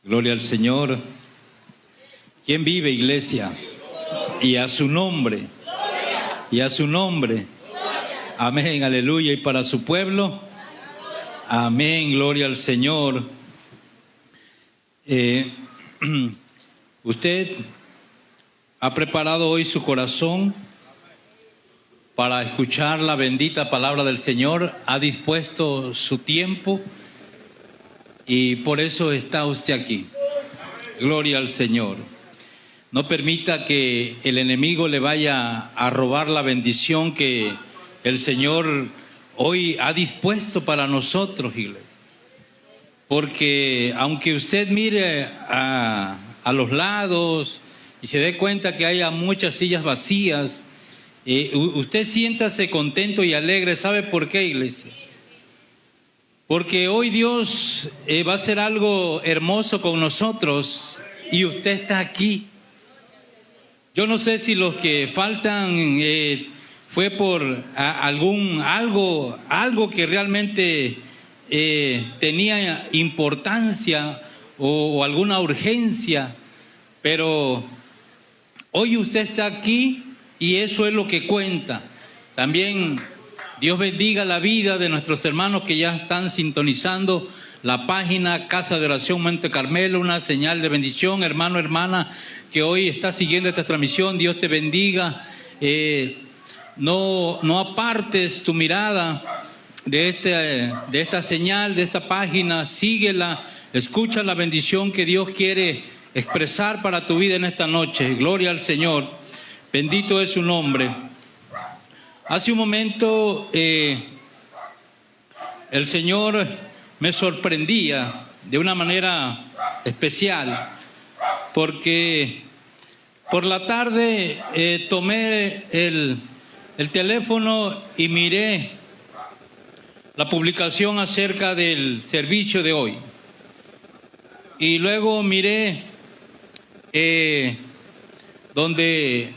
Gloria al Señor. ¿Quién vive, iglesia? Y a su nombre. Y a su nombre. Amén, aleluya. Y para su pueblo. Amén, gloria al Señor. Usted ha preparado hoy su corazón para escuchar la bendita palabra del Señor. Ha dispuesto su tiempo. Y por eso está usted aquí. Gloria al Señor. No permita que el enemigo le vaya a robar la bendición que el Señor hoy ha dispuesto para nosotros, iglesia. Porque aunque usted mire a los lados y se dé cuenta que haya muchas sillas vacías, usted siéntase contento y alegre. ¿Sabe por qué, iglesia? Porque hoy Dios va a hacer algo hermoso con nosotros y usted está aquí. Yo no sé si los que faltan fue por algo que realmente tenía importancia o alguna urgencia, pero hoy usted está aquí y eso es lo que cuenta. También Dios bendiga la vida de nuestros hermanos que ya están sintonizando la página Casa de Oración Monte Carmelo, una señal de bendición. Hermano, hermana, que hoy está siguiendo esta transmisión, Dios te bendiga. No apartes tu mirada de esta señal, de esta página. Síguela, escucha la bendición que Dios quiere expresar para tu vida en esta noche. Gloria al Señor. Bendito es su nombre. Hace un momento el Señor me sorprendía de una manera especial, porque por la tarde tomé el teléfono y miré la publicación acerca del servicio de hoy. Y luego miré donde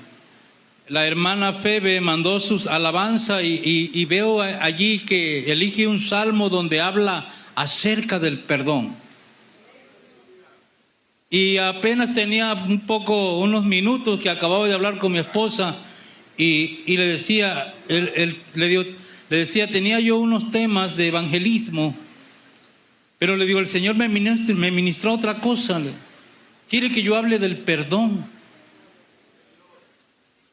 la hermana Febe mandó sus alabanzas y veo allí que elige un salmo donde habla acerca del perdón. Y apenas tenía unos minutos que acababa de hablar con mi esposa y le decía, le decía, tenía yo unos temas de evangelismo, pero le digo, el Señor me ministró otra cosa. Quiere que yo hable del perdón.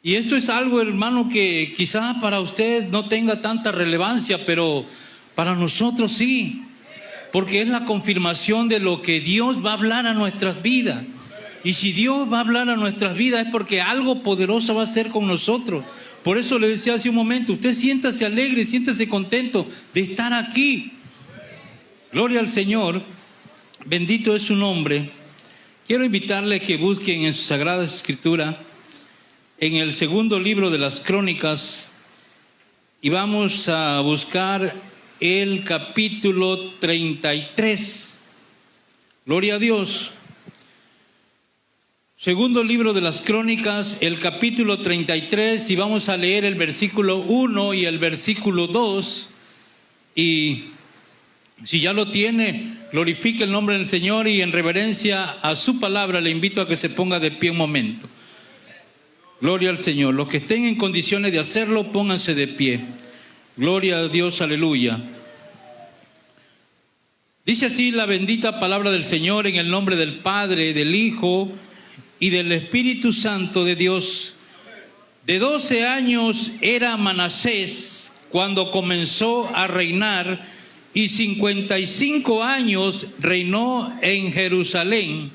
Y esto es algo, hermano, que quizás para usted no tenga tanta relevancia, pero para nosotros sí, porque es la confirmación de lo que Dios va a hablar a nuestras vidas. Y si Dios va a hablar a nuestras vidas es porque algo poderoso va a hacer con nosotros. Por eso le decía hace un momento, usted siéntase alegre, siéntase contento de estar aquí. Gloria al Señor, bendito es su nombre. Quiero invitarle que busquen en su Sagrada Escritura, en el segundo libro de las Crónicas, y vamos a buscar el capítulo 33. Gloria a Dios. Segundo libro de las Crónicas, el capítulo 33, y vamos a leer el versículo 1 y el versículo 2. Y si ya lo tiene, glorifique el nombre del Señor y en reverencia a su palabra le invito a que se ponga de pie un momento. Gloria al Señor. Los que estén en condiciones de hacerlo, pónganse de pie. Gloria a Dios, aleluya. Dice así la bendita palabra del Señor en el nombre del Padre, del Hijo y del Espíritu Santo de Dios. De 12 años era Manasés cuando comenzó a reinar y 55 años reinó en Jerusalén.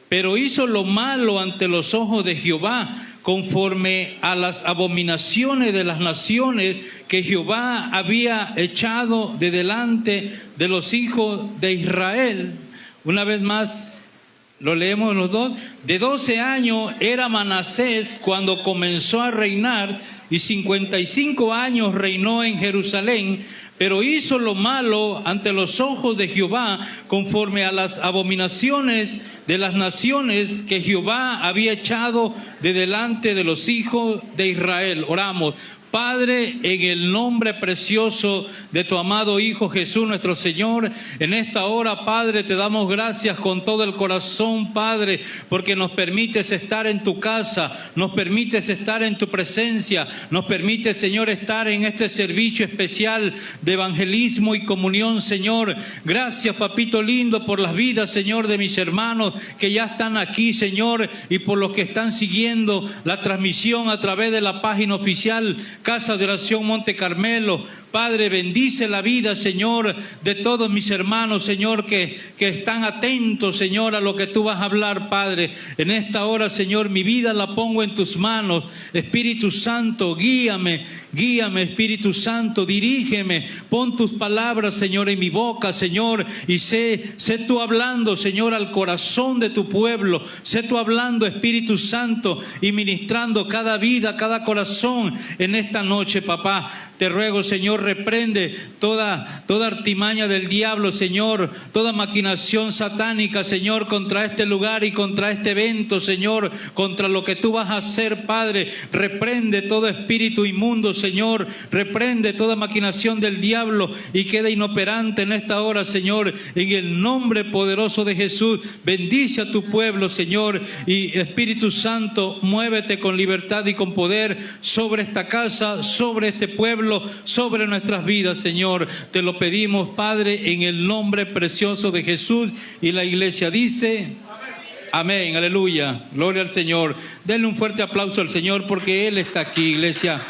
Pero hizo lo malo ante los ojos de Jehová, conforme a las abominaciones de las naciones que Jehová había echado de delante de los hijos de Israel. Una vez más, lo leemos los dos. De 12 años era Manasés cuando comenzó a reinar, y 55 años reinó en Jerusalén, pero hizo lo malo ante los ojos de Jehová, conforme a las abominaciones de las naciones que Jehová había echado de delante de los hijos de Israel. Oramos. Padre, en el nombre precioso de tu amado Hijo Jesús nuestro Señor, en esta hora, Padre, te damos gracias con todo el corazón, Padre, porque nos permites estar en tu casa, nos permites estar en tu presencia, nos permites, Señor, estar en este servicio especial de evangelismo y comunión, Señor. Gracias, papito lindo, por las vidas, Señor, de mis hermanos que ya están aquí, Señor, y por los que están siguiendo la transmisión a través de la página oficial Casa de Oración Monte Carmelo. Padre, bendice la vida, Señor, de todos mis hermanos, Señor, que están atentos, Señor, a lo que tú vas a hablar, Padre. En esta hora, Señor, mi vida la pongo en tus manos. Espíritu Santo, guíame, Espíritu Santo, dirígeme. Pon tus palabras, Señor, en mi boca, Señor, y sé tú hablando, Señor, al corazón de tu pueblo. Sé tú hablando, Espíritu Santo, y ministrando cada vida, cada corazón en esta noche, papá. Te ruego, Señor, reprende toda artimaña del diablo, Señor, toda maquinación satánica, Señor, contra este lugar y contra este evento, Señor, contra lo que tú vas a hacer, Padre. Reprende todo espíritu inmundo, Señor, reprende toda maquinación del diablo y queda inoperante en esta hora, Señor, en el nombre poderoso de Jesús. Bendice a tu pueblo, Señor, y Espíritu Santo, muévete con libertad y con poder sobre esta casa, sobre este pueblo, sobre nuestras vidas, Señor. Te lo pedimos, Padre, en el nombre precioso de Jesús. Y la iglesia dice: amén, aleluya, gloria al Señor. Denle un fuerte aplauso al Señor porque Él está aquí, iglesia.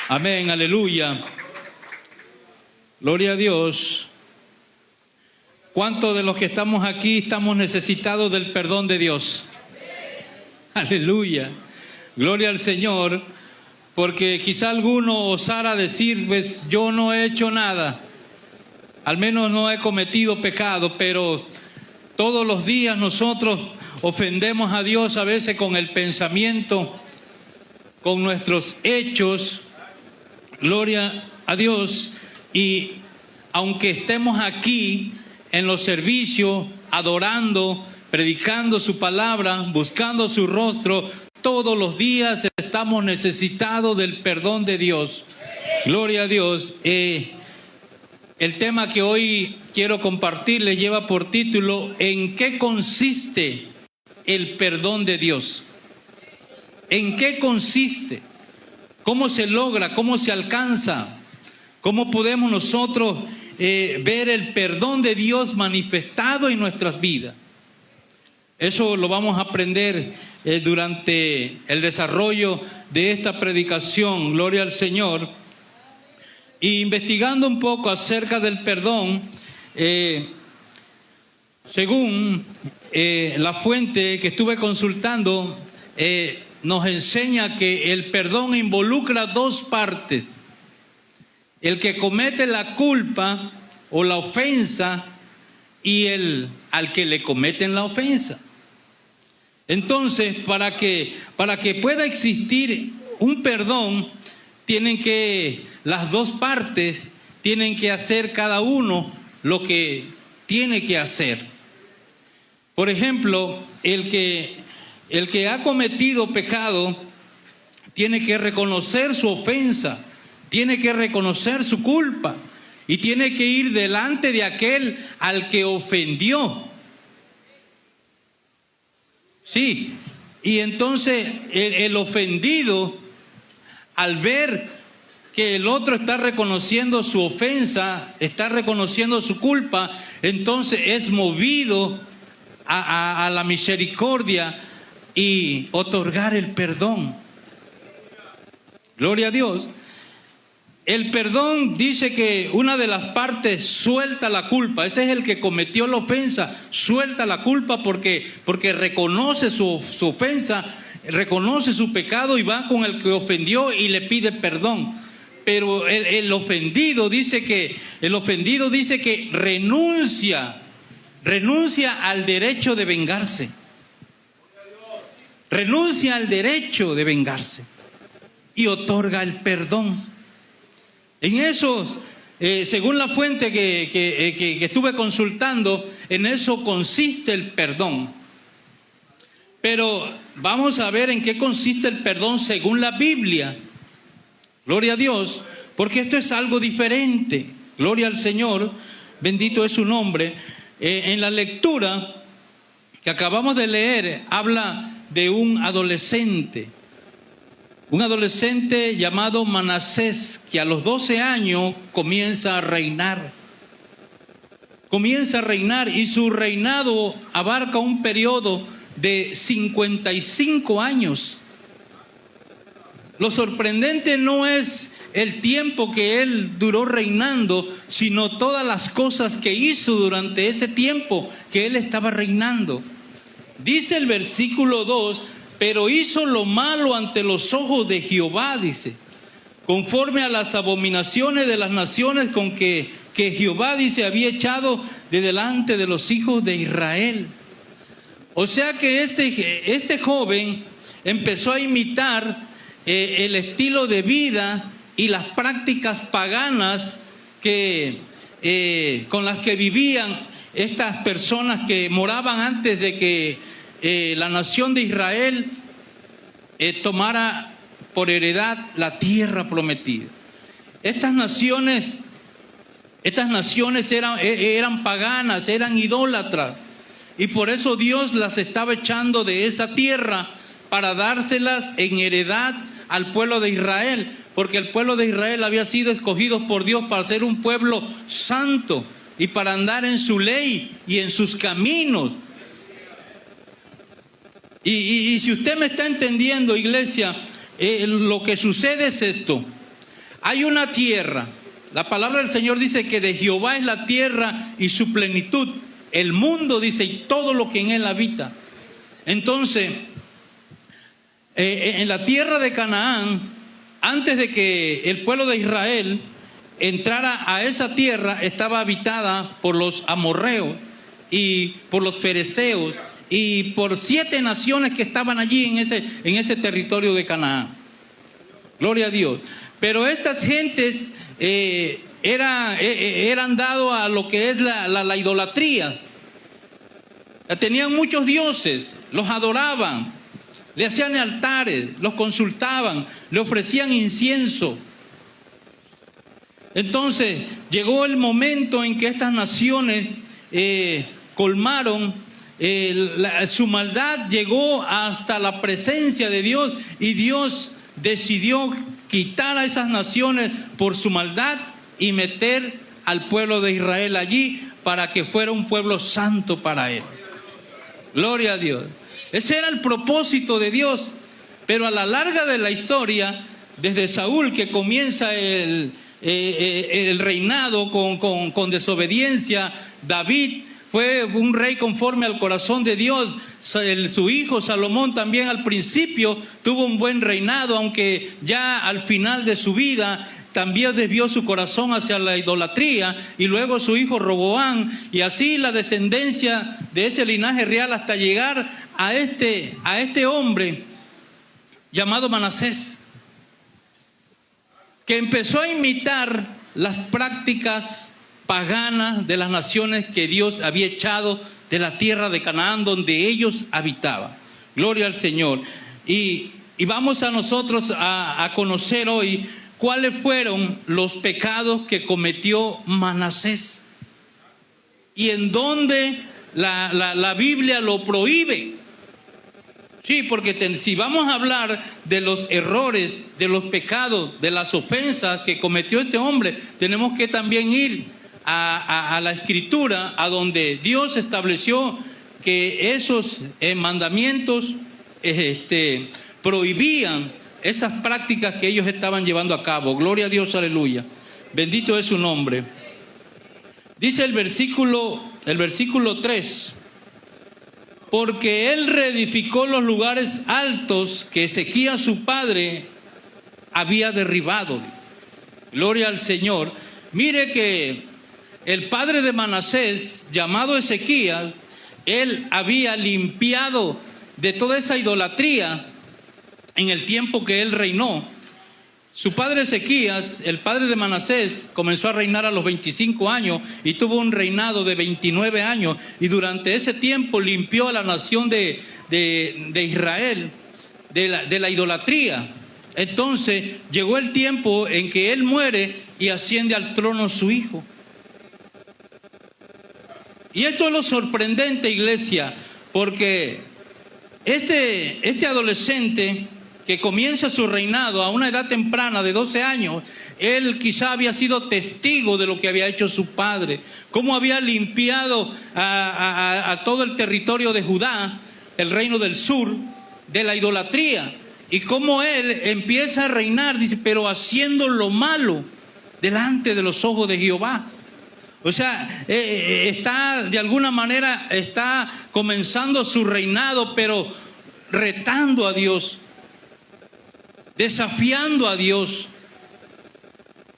Amén, aleluya. Gloria a Dios. ¿Cuántos de los que estamos aquí estamos necesitados del perdón de Dios? Aleluya. Gloria al Señor. Porque quizá alguno osara decir, pues yo no he hecho nada, al menos no he cometido pecado, pero todos los días nosotros ofendemos a Dios, a veces con el pensamiento, con nuestros hechos. Gloria a Dios. Y aunque estemos aquí en los servicios, adorando, predicando su palabra, buscando su rostro, todos los días estamos necesitados del perdón de Dios. Gloria a Dios. El tema que hoy quiero compartir le lleva por título: ¿en qué consiste el perdón de Dios? ¿En qué consiste? ¿Cómo se logra? ¿Cómo se alcanza? ¿Cómo podemos nosotros ver el perdón de Dios manifestado en nuestras vidas? Eso lo vamos a aprender durante el desarrollo de esta predicación, gloria al Señor. Y investigando un poco acerca del perdón, según la fuente que estuve consultando, nos enseña que el perdón involucra dos partes: el que comete la culpa o la ofensa y al que le cometen la ofensa. Entonces, para que pueda existir un perdón, las dos partes tienen que hacer cada uno lo que tiene que hacer. Por ejemplo, el que ha cometido pecado tiene que reconocer su ofensa, tiene que reconocer su culpa y tiene que ir delante de aquel al que ofendió. Sí, y entonces el ofendido, al ver que el otro está reconociendo su ofensa, está reconociendo su culpa, entonces es movido a la misericordia y otorgar el perdón. Gloria a Dios. El perdón dice que una de las partes suelta la culpa. Ese es el que cometió la ofensa, suelta la culpa porque reconoce su ofensa, reconoce su pecado y va con el que ofendió y le pide perdón. Pero el ofendido dice que renuncia al derecho de vengarse. Renuncia al derecho de vengarse y otorga el perdón. En esos, según la fuente que estuve consultando, en eso consiste el perdón. Pero vamos a ver en qué consiste el perdón según la Biblia. Gloria a Dios, porque esto es algo diferente. Gloria al Señor, bendito es su nombre. En la lectura que acabamos de leer, habla de un adolescente llamado Manasés, que a los 12 años comienza a reinar. Y su reinado abarca un periodo de 55 años. Lo sorprendente no es el tiempo que él duró reinando, sino todas las cosas que hizo durante ese tiempo que él estaba reinando. Dice el versículo 2, pero hizo lo malo ante los ojos de Jehová, dice, conforme a las abominaciones de las naciones con que Jehová, dice, había echado de delante de los hijos de Israel. O sea que este joven empezó a imitar el estilo de vida y las prácticas paganas con las que vivían estas personas que moraban antes de que la nación de Israel tomara por heredad la tierra prometida. Estas naciones eran paganas, eran idólatras, y por eso Dios las estaba echando de esa tierra para dárselas en heredad al pueblo de Israel, porque el pueblo de Israel había sido escogido por Dios para ser un pueblo santo y para andar en su ley y en sus caminos. Y si usted me está entendiendo, iglesia, lo que sucede es esto. Hay una tierra. La palabra del Señor dice que de Jehová es la tierra y su plenitud. El mundo, dice, y todo lo que en él habita. Entonces, en la tierra de Canaán, antes de que el pueblo de Israel entrara a esa tierra, estaba habitada por los amorreos y por los fereceos y por 7 naciones que estaban allí en ese territorio de Canaán. Gloria a Dios. Pero estas gentes eran dados a lo que es la idolatría. Tenían muchos dioses, los adoraban, le hacían altares, los consultaban, le ofrecían incienso. Entonces llegó el momento en que estas naciones colmaron, su maldad llegó hasta la presencia de Dios, y Dios decidió quitar a esas naciones por su maldad y meter al pueblo de Israel allí para que fuera un pueblo santo para él. Gloria a Dios. Ese era el propósito de Dios. Pero a la larga de la historia, desde Saúl, que comienza el reinado con desobediencia, David fue un rey conforme al corazón de Dios. Su hijo Salomón también al principio tuvo un buen reinado, aunque ya al final de su vida también desvió su corazón hacia la idolatría, y luego su hijo Roboam, y así la descendencia de ese linaje real hasta llegar a este hombre llamado Manasés, que empezó a imitar las prácticas paganas de las naciones que Dios había echado de la tierra de Canaán donde ellos habitaban. Gloria al Señor. Y vamos a nosotros a conocer hoy cuáles fueron los pecados que cometió Manasés y en dónde la Biblia lo prohíbe. Sí, porque si vamos a hablar de los errores, de los pecados, de las ofensas que cometió este hombre, tenemos que también ir a la Escritura, a donde Dios estableció que esos mandamientos prohibían esas prácticas que ellos estaban llevando a cabo. Gloria a Dios, aleluya. Bendito es su nombre. Dice el versículo 3. Porque él reedificó los lugares altos que Ezequías su padre había derribado. Gloria al Señor. Mire que el padre de Manasés, llamado Ezequías, él había limpiado de toda esa idolatría en el tiempo que él reinó. Su padre Ezequías, el padre de Manasés, comenzó a reinar a los 25 años y tuvo un reinado de 29 años. Y durante ese tiempo limpió a la nación de Israel de la idolatría. Entonces llegó el tiempo en que él muere y asciende al trono su hijo. Y esto es lo sorprendente, iglesia, porque este adolescente que comienza su reinado a una edad temprana de 12 años, él quizá había sido testigo de lo que había hecho su padre, cómo había limpiado a todo el territorio de Judá, el reino del sur, de la idolatría, y cómo él empieza a reinar, dice, pero haciendo lo malo delante de los ojos de Jehová. O sea, está de alguna manera, está comenzando su reinado, pero retando a Dios, desafiando a Dios.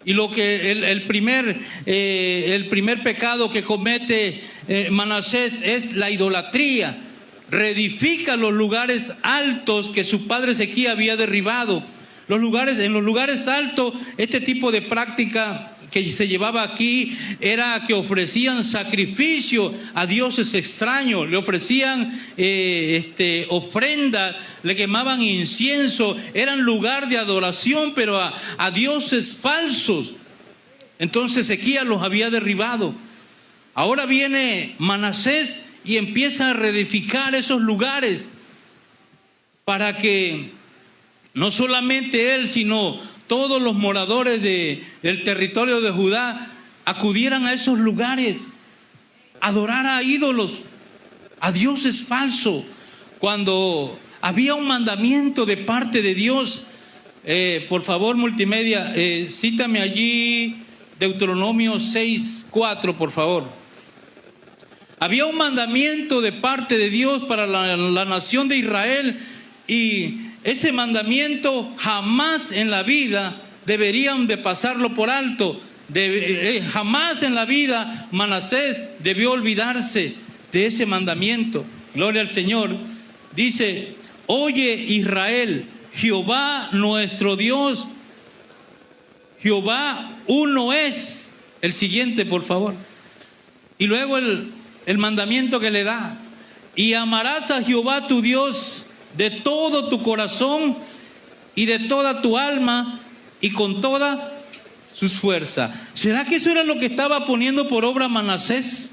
Y lo que el primer pecado que comete Manasés es la idolatría. Reedifica los lugares altos que su padre Ezequías había derribado. En los lugares altos, este tipo de práctica que se llevaba aquí era que ofrecían sacrificio a dioses extraños, le ofrecían ofrendas, le quemaban incienso, eran lugar de adoración, pero a dioses falsos. Entonces Ezequías los había derribado. Ahora viene Manasés y empieza a reedificar esos lugares para que no solamente él, sino todos los moradores del territorio de Judá acudieran a esos lugares, adorar a ídolos, a dioses falsos, cuando había un mandamiento de parte de Dios. Por favor, multimedia, cítame allí Deuteronomio 6:4, por favor. Había un mandamiento de parte de Dios para la nación de Israel, y ese mandamiento jamás en la vida deberían de pasarlo por alto. Jamás en la vida Manasés debió olvidarse de ese mandamiento. Gloria al Señor. Dice, oye Israel, Jehová nuestro Dios, Jehová uno es. El siguiente, por favor. Y luego el mandamiento que le da. Y amarás a Jehová tu Dios de todo tu corazón y de toda tu alma y con toda sus fuerzas. ¿Será que eso era lo que estaba poniendo por obra Manasés?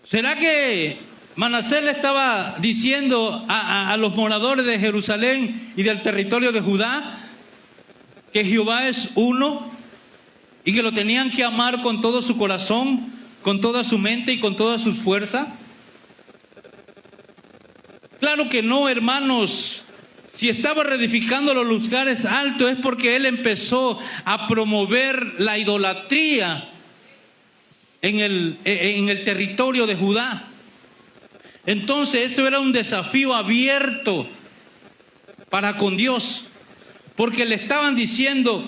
¿Será que Manasés le estaba diciendo a los moradores de Jerusalén y del territorio de Judá que Jehová es uno y que lo tenían que amar con todo su corazón, con toda su mente y con toda su fuerza? Claro que no, hermanos. Si estaba reedificando los lugares altos es porque él empezó a promover la idolatría en el territorio de Judá. Entonces eso era un desafío abierto para con Dios, porque le estaban diciendo,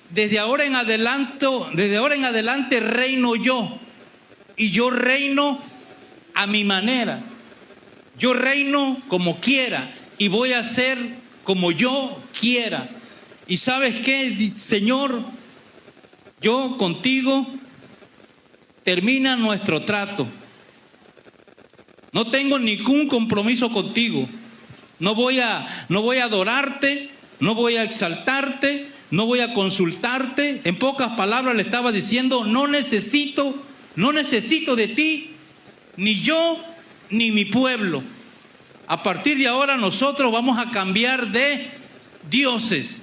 desde ahora en adelante reino yo, y yo reino a mi manera. Yo reino como quiera y voy a hacer como yo quiera. ¿Y sabes qué, Señor? Yo contigo termina nuestro trato. No tengo ningún compromiso contigo. No voy a adorarte, no voy a exaltarte, no voy a consultarte. En pocas palabras le estaba diciendo, no necesito de ti, ni yo, ni mi pueblo. A partir de ahora nosotros vamos a cambiar de dioses.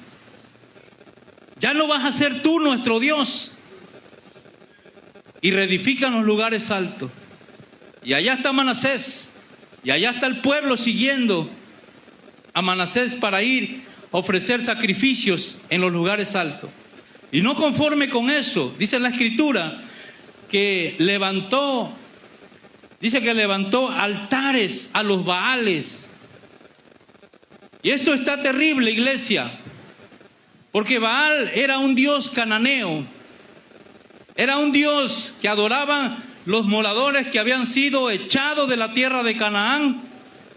Ya no vas a ser tú nuestro Dios. Y reedifican los lugares altos. Y allá está Manasés. Y allá está el pueblo siguiendo a Manasés para ir a ofrecer sacrificios en los lugares altos. Y no conforme con eso, dice la Escritura, que levantó altares a los Baales. Y eso está terrible, iglesia, porque Baal era un dios cananeo, era un dios que adoraban los moradores que habían sido echados de la tierra de Canaán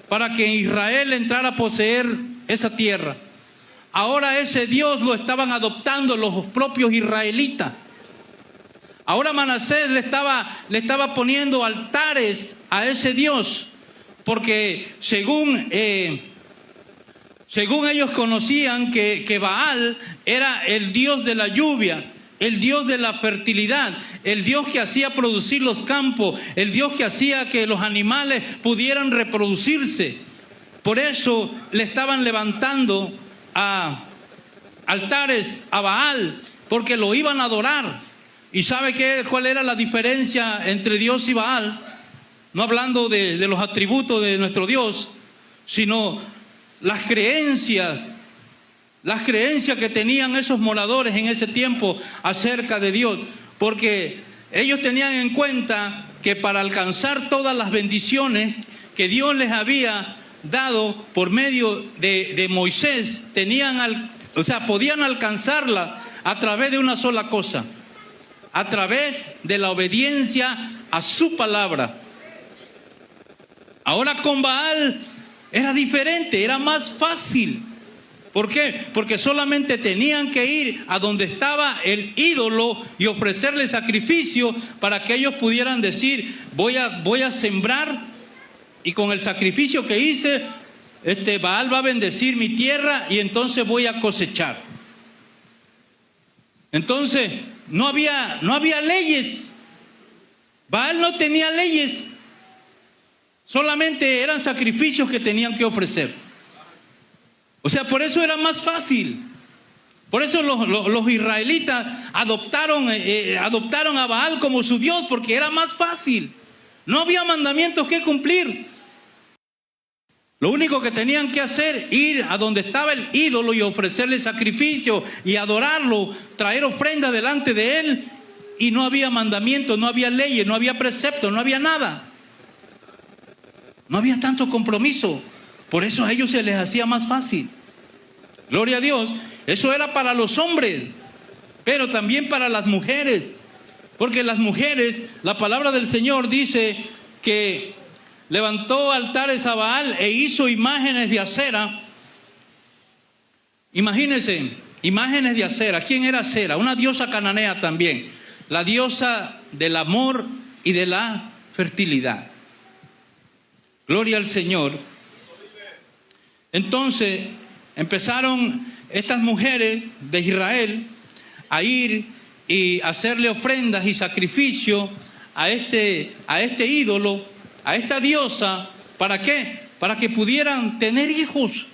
para que Israel entrara a poseer esa tierra. Ahora ese dios lo estaban adoptando los propios israelitas. Ahora Manasés le estaba poniendo altares a ese Dios, porque según Según ellos conocían que Baal era el dios de la lluvia, el dios de la fertilidad, el dios que hacía producir los campos, el dios que hacía que los animales pudieran reproducirse. Por eso le estaban levantando a altares a Baal, porque lo iban a adorar. ¿Y sabe cuál era la diferencia entre Dios y Baal? No hablando de los atributos de nuestro Dios, sino las creencias que tenían esos moradores en ese tiempo acerca de Dios. Porque ellos tenían en cuenta que para alcanzar todas las bendiciones que Dios les había dado por medio de Moisés, podían alcanzarla a través de una sola cosa: a través de la obediencia a su palabra. Ahora con Baal era diferente, era más fácil. ¿Por qué? Porque solamente tenían que ir a donde estaba el ídolo y ofrecerle sacrificio para que ellos pudieran decir: voy a sembrar, y con el sacrificio que hice, Baal va a bendecir mi tierra y entonces voy a cosechar. Entonces, no había leyes. Baal no tenía leyes. Solamente eran sacrificios que tenían que ofrecer. O sea, por eso era más fácil. Por eso los israelitas adoptaron a Baal como su Dios, porque era más fácil. No había mandamientos que cumplir. Lo único que tenían que hacer, ir a donde estaba el ídolo y ofrecerle sacrificio y adorarlo, traer ofrenda delante de él, y no había mandamientos, no había leyes, no había preceptos, no había nada. No había tanto compromiso. Por eso a ellos se les hacía más fácil. Gloria a Dios. Eso era para los hombres, pero también para las mujeres. Porque las mujeres, la palabra del Señor dice que levantó altares a Baal e hizo imágenes de acera. Imagínense, imágenes de acera. ¿Quién era Acera? Una diosa cananea también. La diosa del amor y de la fertilidad. Gloria al Señor. Entonces empezaron estas mujeres de Israel a ir y hacerle ofrendas y sacrificio a este ídolo, a esta diosa. ¿Para qué? Para que pudieran tener hijos.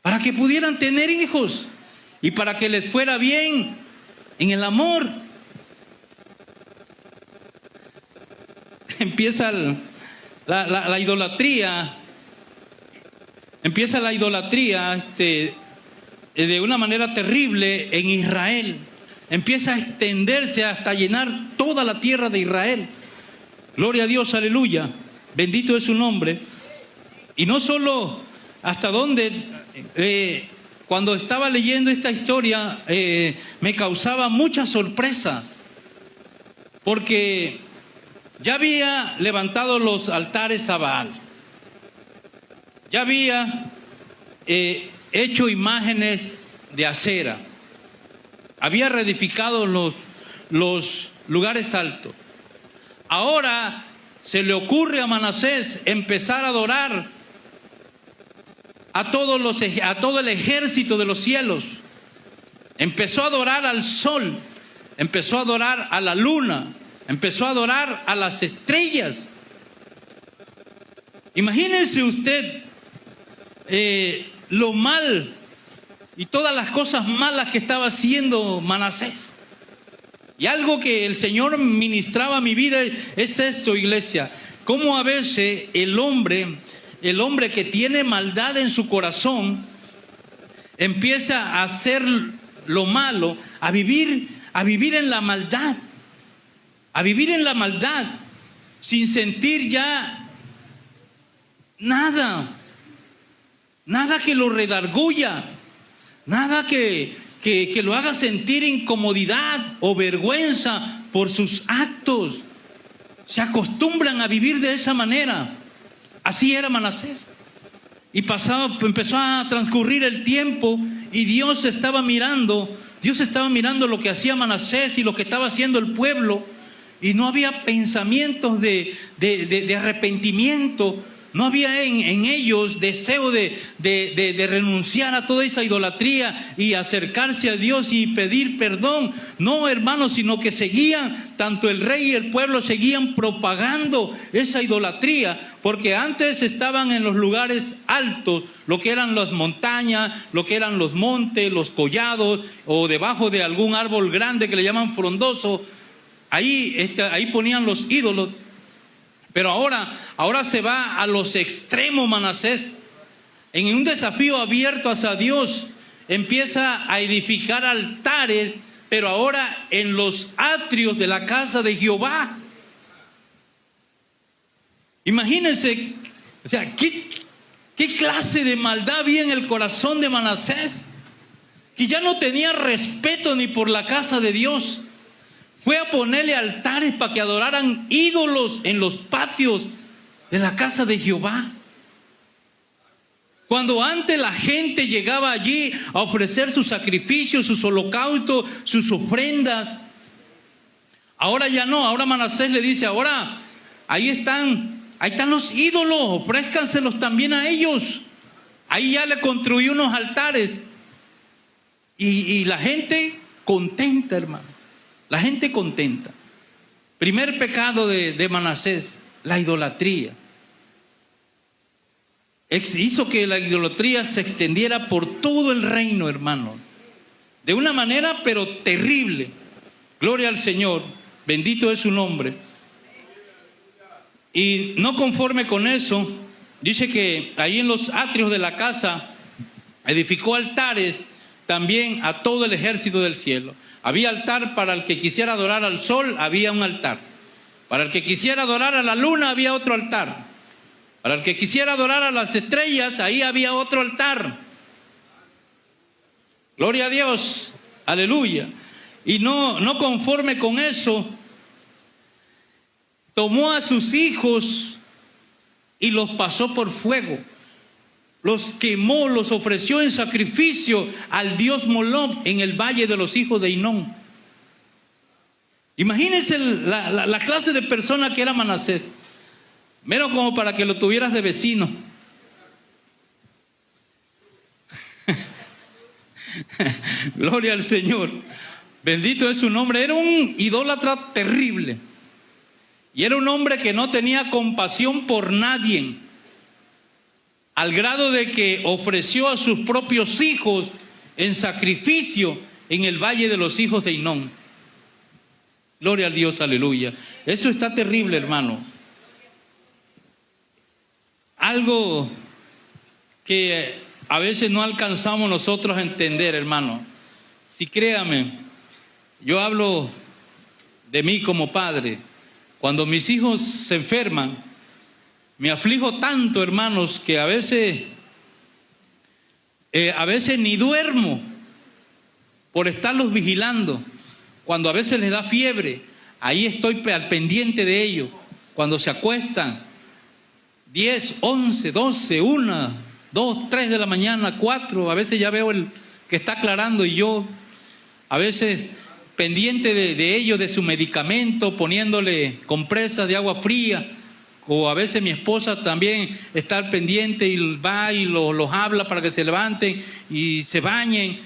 Para que pudieran tener hijos. Y para que les fuera bien en el amor. Empieza la idolatría. Empieza la idolatría de una manera terrible en Israel. Empieza a extenderse hasta llenar toda la tierra de Israel. Gloria a Dios, aleluya. Bendito es su nombre. Y no solo hasta donde, cuando estaba leyendo esta historia, me causaba mucha sorpresa. Porque ya había levantado los altares a Baal. Ya había hecho imágenes de acera. Había reedificado los lugares altos. Ahora se le ocurre a Manasés empezar a adorar a todo el ejército de los cielos. Empezó a adorar al sol, empezó a adorar a la luna, empezó a adorar a las estrellas. Imagínense usted lo mal y todas las cosas malas que estaba haciendo Manasés. Y algo que el Señor ministraba a mi vida es esto, iglesia: cómo a veces el hombre que tiene maldad en su corazón empieza a hacer lo malo, a vivir en la maldad, sin sentir ya nada que lo redarguya, nada que lo haga sentir incomodidad o vergüenza por sus actos. Se acostumbran a vivir de esa manera. Así era Manasés. Y empezó a transcurrir el tiempo y Dios estaba mirando lo que hacía Manasés y lo que estaba haciendo el pueblo, y no había pensamientos de arrepentimiento. no había en ellos deseo de renunciar a toda esa idolatría y acercarse a Dios y pedir perdón. No, hermanos, sino que seguían, tanto el rey y el pueblo seguían propagando esa idolatría, porque antes estaban en los lugares altos, lo que eran las montañas, lo que eran los montes, los collados, o debajo de algún árbol grande que le llaman frondoso. Ahí ponían los ídolos. Pero ahora se va a los extremos Manasés. En un desafío abierto hacia Dios, empieza a edificar altares, pero ahora en los atrios de la casa de Jehová. Imagínense, o sea, ¿qué clase de maldad había en el corazón de Manasés? Que ya no tenía respeto ni por la casa de Dios. Fue a ponerle altares para que adoraran ídolos en los patios de la casa de Jehová. Cuando antes la gente llegaba allí a ofrecer sus sacrificios, sus holocaustos, sus ofrendas, ahora ya no. Ahora Manasés le dice, ahora ahí están los ídolos, ofrézcanselos también a ellos. Ahí ya le construyó unos altares. Y la gente contenta, hermano. La gente contenta. Primer pecado de Manasés, la idolatría. Hizo que la idolatría se extendiera por todo el reino, hermano. De una manera, pero terrible. Gloria al Señor. Bendito es su nombre. Y no conforme con eso, dice que ahí en los atrios de la casa edificó altares también a todo el ejército del cielo. Había altar para el que quisiera adorar al sol, había un altar. Para el que quisiera adorar a la luna, había otro altar. Para el que quisiera adorar a las estrellas, ahí había otro altar. Gloria a Dios, aleluya. Y no conforme con eso, tomó a sus hijos y los pasó por fuego. Los quemó, los ofreció en sacrificio al dios Moloc en el valle de los hijos de Hinón. Imagínense la clase de persona que era Manasés. Menos como para que lo tuvieras de vecino. Gloria al Señor. Bendito es su nombre. Era un idólatra terrible. Y era un hombre que no tenía compasión por nadie, al grado de que ofreció a sus propios hijos en sacrificio en el valle de los hijos de Hinón. Gloria al Dios, aleluya. Esto está terrible, hermano. Algo que a veces no alcanzamos nosotros a entender, hermano. Si créame, yo hablo de mí como padre. Cuando mis hijos se enferman, me aflijo tanto, hermanos, que a veces ni duermo por estarlos vigilando. Cuando a veces les da fiebre, ahí estoy al pendiente de ellos. Cuando se acuestan, 10, 11, 12, 1, 2, 3 de la mañana, 4, a veces ya veo el que está aclarando y yo, a veces pendiente de ellos, de su medicamento, poniéndole compresas de agua fría. O a veces mi esposa también está al pendiente y va y los habla para que se levanten y se bañen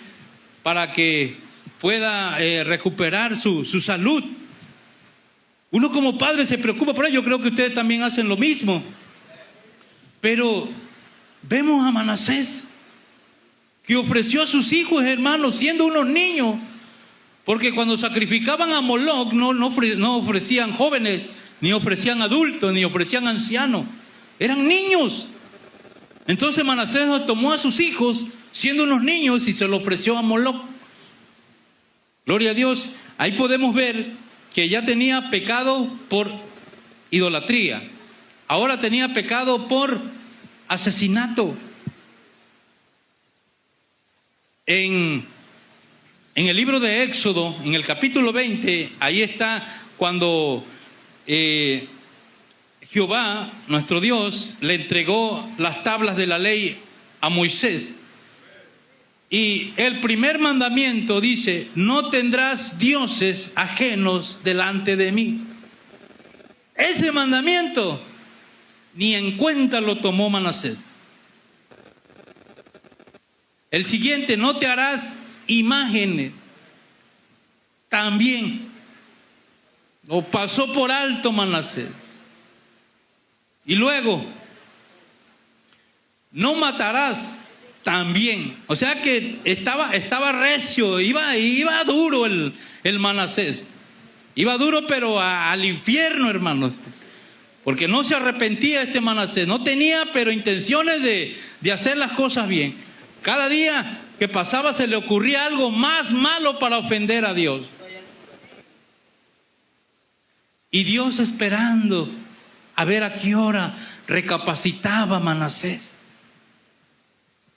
para que pueda recuperar su salud. Uno como padre se preocupa por ello. Yo creo que ustedes también hacen lo mismo. Pero vemos a Manasés, que ofreció a sus hijos, hermanos, siendo unos niños. Porque cuando sacrificaban a Moloc no ofrecían jóvenes, ni ofrecían adultos, ni ofrecían ancianos. Eran niños. Entonces Manasés tomó a sus hijos, siendo unos niños, y se lo ofreció a Moloc. Gloria a Dios. Ahí podemos ver que ya tenía pecado por idolatría. Ahora tenía pecado por asesinato. En el libro de Éxodo, en el capítulo 20, ahí está cuando Jehová, nuestro Dios, le entregó las tablas de la ley a Moisés. Y el primer mandamiento dice: no tendrás dioses ajenos delante de mí. Ese mandamiento ni en cuenta lo tomó Manasés. El siguiente, no te harás imágenes. También lo pasó por alto Manasés. Y luego, no matarás. También. O sea que estaba recio, iba duro el Manasés. Iba duro, pero al infierno, hermanos. Porque no se arrepentía este Manasés. No tenía, pero intenciones de hacer las cosas bien. Cada día que pasaba se le ocurría algo más malo para ofender a Dios. Y Dios esperando a ver a qué hora recapacitaba Manasés.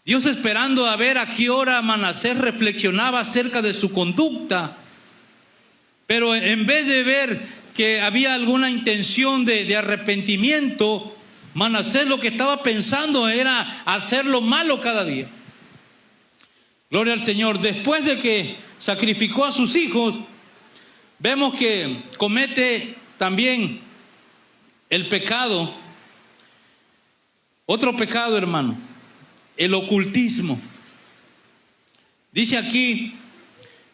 Dios esperando a ver a qué hora Manasés reflexionaba acerca de su conducta. Pero en vez de ver que había alguna intención de arrepentimiento, Manasés lo que estaba pensando era hacer lo malo cada día. Gloria al Señor. Después de que sacrificó a sus hijos, vemos que comete también el pecado. Otro pecado, hermano. El ocultismo. Dice aquí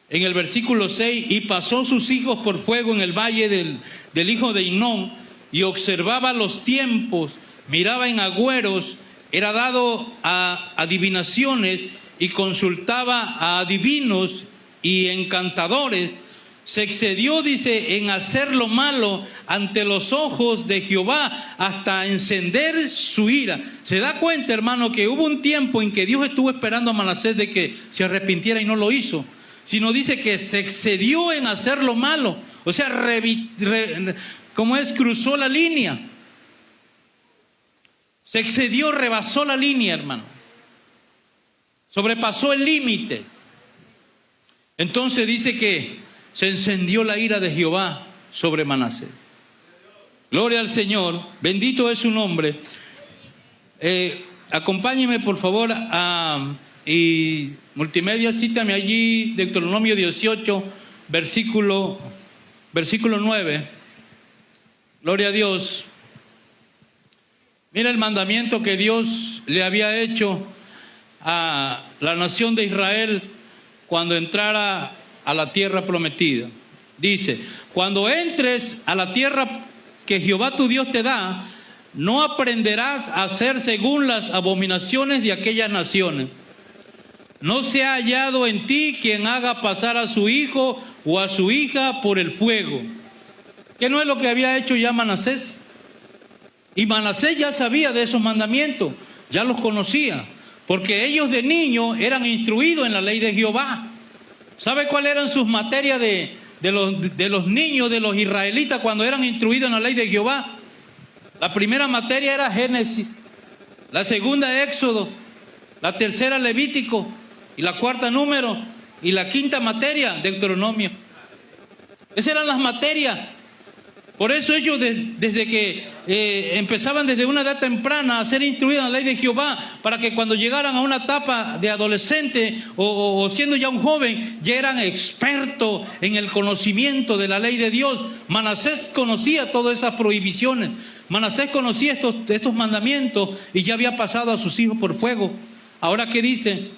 en el versículo 6, y pasó sus hijos por fuego en el valle del hijo de Hinón, y observaba los tiempos, miraba en agüeros, era dado a adivinaciones, y consultaba a adivinos y encantadores. Se excedió, dice, en hacer lo malo ante los ojos de Jehová hasta encender su ira. Se da cuenta, hermano, que hubo un tiempo en que Dios estuvo esperando a Manasés de que se arrepintiera y no lo hizo. Sino dice que se excedió en hacer lo malo. O sea, cruzó la línea. Se excedió, rebasó la línea, hermano. Sobrepasó el límite. Entonces dice que se encendió la ira de Jehová sobre Manasés. Gloria al Señor, bendito es su nombre. Acompáñeme por favor y multimedia, cítame allí Deuteronomio 18, versículo 9. Gloria a Dios. Mira el mandamiento que Dios le había hecho a la nación de Israel cuando entrara a la tierra prometida. Dice, cuando entres a la tierra que Jehová tu Dios te da, no aprenderás a hacer según las abominaciones de aquellas naciones. No se ha hallado en ti quien haga pasar a su hijo o a su hija por el fuego. ¿Qué no es lo que había hecho ya Manasés? Y Manasés ya sabía de esos mandamientos, ya los conocía, porque ellos de niños eran instruidos en la ley de Jehová. ¿Sabe cuáles eran sus materias de los niños, de los israelitas cuando eran instruidos en la ley de Jehová? La primera materia era Génesis, la segunda Éxodo, la tercera Levítico, y la cuarta Número, y la quinta materia Deuteronomio. Esas eran las materias. Por eso ellos desde que empezaban desde una edad temprana a ser instruidos en la ley de Jehová, para que cuando llegaran a una etapa de adolescente o siendo ya un joven, ya eran expertos en el conocimiento de la ley de Dios. Manasés conocía todas esas prohibiciones, Manasés conocía estos mandamientos y ya había pasado a sus hijos por fuego. Ahora, ¿qué dice?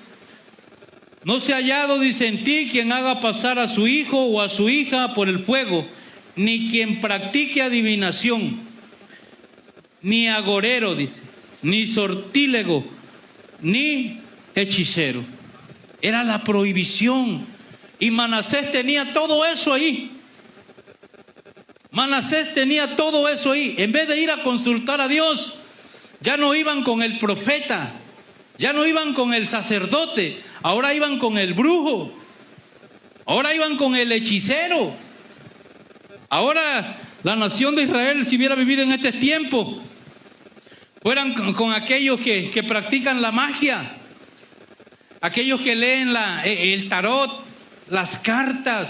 No se ha hallado, dice, en ti quien haga pasar a su hijo o a su hija por el fuego, ni quien practique adivinación, ni agorero, dice, ni sortílego, ni hechicero. Era la prohibición. Y Manasés tenía todo eso ahí. Manasés tenía todo eso ahí. En vez de ir a consultar a Dios, ya no iban con el profeta, ya no iban con el sacerdote, ahora iban con el brujo, ahora iban con el hechicero. Ahora la nación de Israel, si hubiera vivido en este tiempo, fueran con aquellos que practican la magia, aquellos que leen el tarot, las cartas.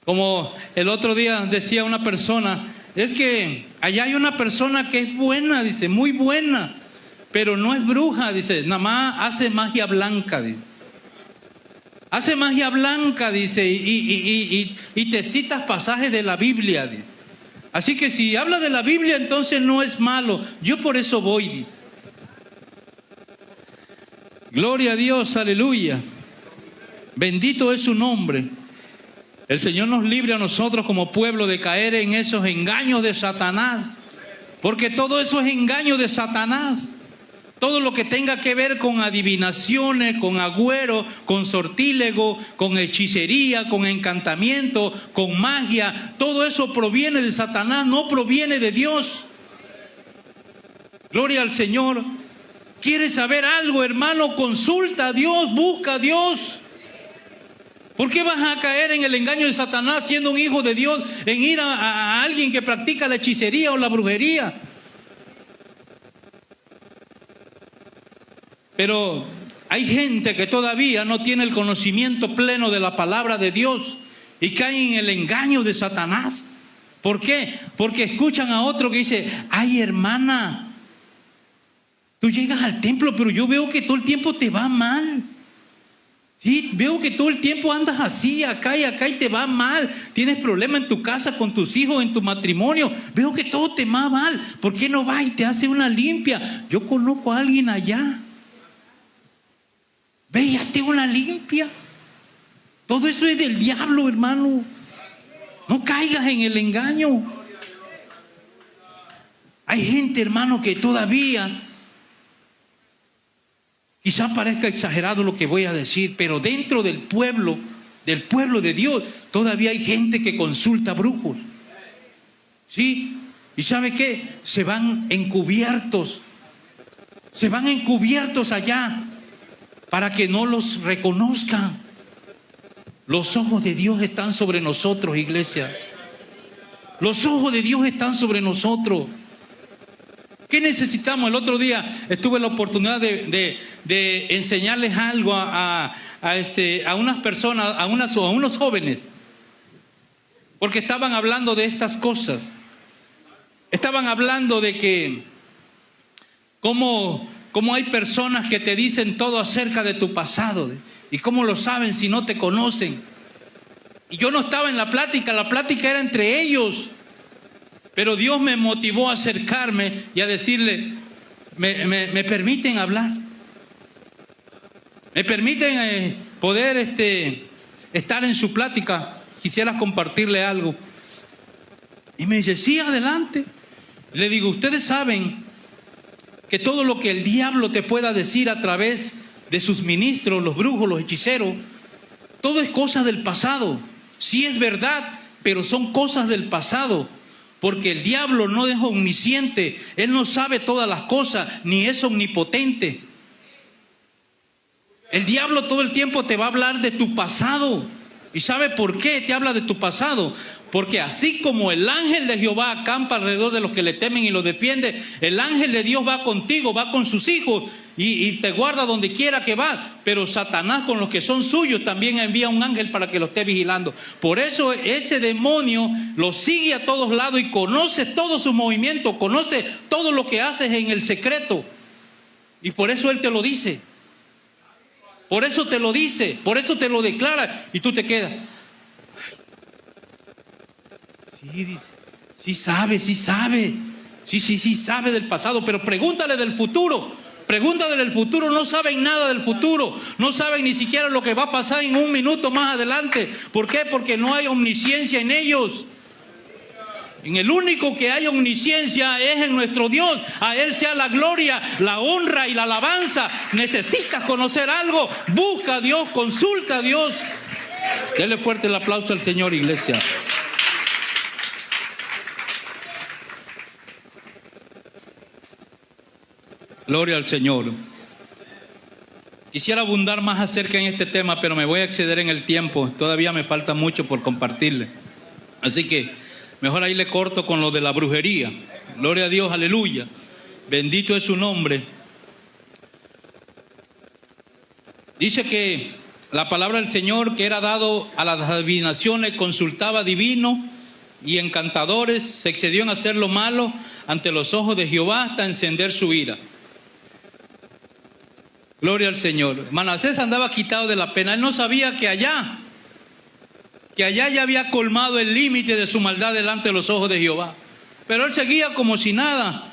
Como el otro día decía una persona, es que allá hay una persona que es buena, dice, muy buena, pero no es bruja, dice, nada más hace magia blanca, dice. Hace magia blanca, dice, y te citas pasajes de la Biblia, dice. Así que si habla de la Biblia, entonces no es malo. Yo por eso voy, dice. Gloria a Dios, aleluya. Bendito es su nombre. El Señor nos libre a nosotros como pueblo de caer en esos engaños de Satanás. Porque todo eso es engaño de Satanás. Todo lo que tenga que ver con adivinaciones, con agüero, con sortílego, con hechicería, con encantamiento, con magia, todo eso proviene de Satanás, no proviene de Dios. Gloria al Señor. ¿Quieres saber algo, hermano? Consulta a Dios, busca a Dios. ¿Por qué vas a caer en el engaño de Satanás siendo un hijo de Dios, en ir a alguien que practica la hechicería o la brujería? Pero hay gente que todavía no tiene el conocimiento pleno de la palabra de Dios y caen en el engaño de Satanás. ¿Por qué? Porque escuchan a otro que dice, ay hermana, tú llegas al templo, pero yo veo que todo el tiempo te va mal. Sí, veo que todo el tiempo andas así, acá y te va mal. Tienes problemas en tu casa, con tus hijos, en tu matrimonio. Veo que todo te va mal. ¿Por qué no vas y te hace una limpia? Yo conozco a alguien allá. Ve y hazte una limpia. Todo eso es del diablo, hermano. No caigas en el engaño. Hay gente, hermano, que todavía, quizás parezca exagerado lo que voy a decir, pero dentro del pueblo de Dios, todavía hay gente que consulta brujos. ¿Sí? ¿Y sabe qué? Se van encubiertos allá para que no los reconozcan. Los ojos de Dios están sobre nosotros, iglesia. Los ojos de Dios están sobre nosotros. ¿Qué necesitamos? El otro día tuve la oportunidad de enseñarles algo a unas personas, a unos jóvenes, porque estaban hablando de estas cosas. Estaban hablando de que cómo hay personas que te dicen todo acerca de tu pasado, y cómo lo saben si no te conocen. Y yo no estaba en la plática era entre ellos. Pero Dios me motivó a acercarme y a decirle, ¿me permiten hablar? ¿Me permiten poder estar en su plática? Quisiera compartirle algo. Y me dice, sí, adelante. Le digo, ustedes saben que todo lo que el diablo te pueda decir a través de sus ministros, los brujos, los hechiceros, todo es cosa del pasado. Sí es verdad, pero son cosas del pasado. Porque el diablo no es omnisciente, él no sabe todas las cosas, ni es omnipotente. El diablo todo el tiempo te va a hablar de tu pasado. ¿Y sabe por qué te habla de tu pasado? Porque así como el ángel de Jehová acampa alrededor de los que le temen y los defiende, el ángel de Dios va contigo, va con sus hijos y te guarda donde quiera que va. Pero Satanás con los que son suyos también envía un ángel para que lo esté vigilando. Por eso ese demonio lo sigue a todos lados y conoce todos sus movimientos, conoce todo lo que haces en el secreto. Y por eso él te lo dice. Por eso te lo dice, por eso te lo declara y tú te quedas. Sí, dice, sí sabe, sí sabe del pasado, pero pregúntale del futuro. Pregúntale del futuro, no saben nada del futuro, no saben ni siquiera lo que va a pasar en un minuto más adelante. ¿Por qué? Porque no hay omnisciencia en ellos. En el único que hay omnisciencia es en nuestro Dios. A Él sea la gloria, la honra y la alabanza. Necesitas conocer algo, busca a Dios, consulta a Dios. Denle fuerte el aplauso al Señor, iglesia. Gloria al Señor. Quisiera abundar más acerca en este tema, pero me voy a exceder en el tiempo. Todavía me falta mucho por compartirle. Así que mejor ahí le corto con lo de la brujería. Gloria a Dios, aleluya. Bendito es su nombre. Dice que la palabra del Señor que era dado a las adivinaciones, consultaba divinos y encantadores, se excedió en hacer lo malo ante los ojos de Jehová hasta encender su ira. Gloria al Señor. Manasés andaba quitado de la pena. Él no sabía que allá que allá ya había colmado el límite de su maldad delante de los ojos de Jehová. Pero él seguía como si nada.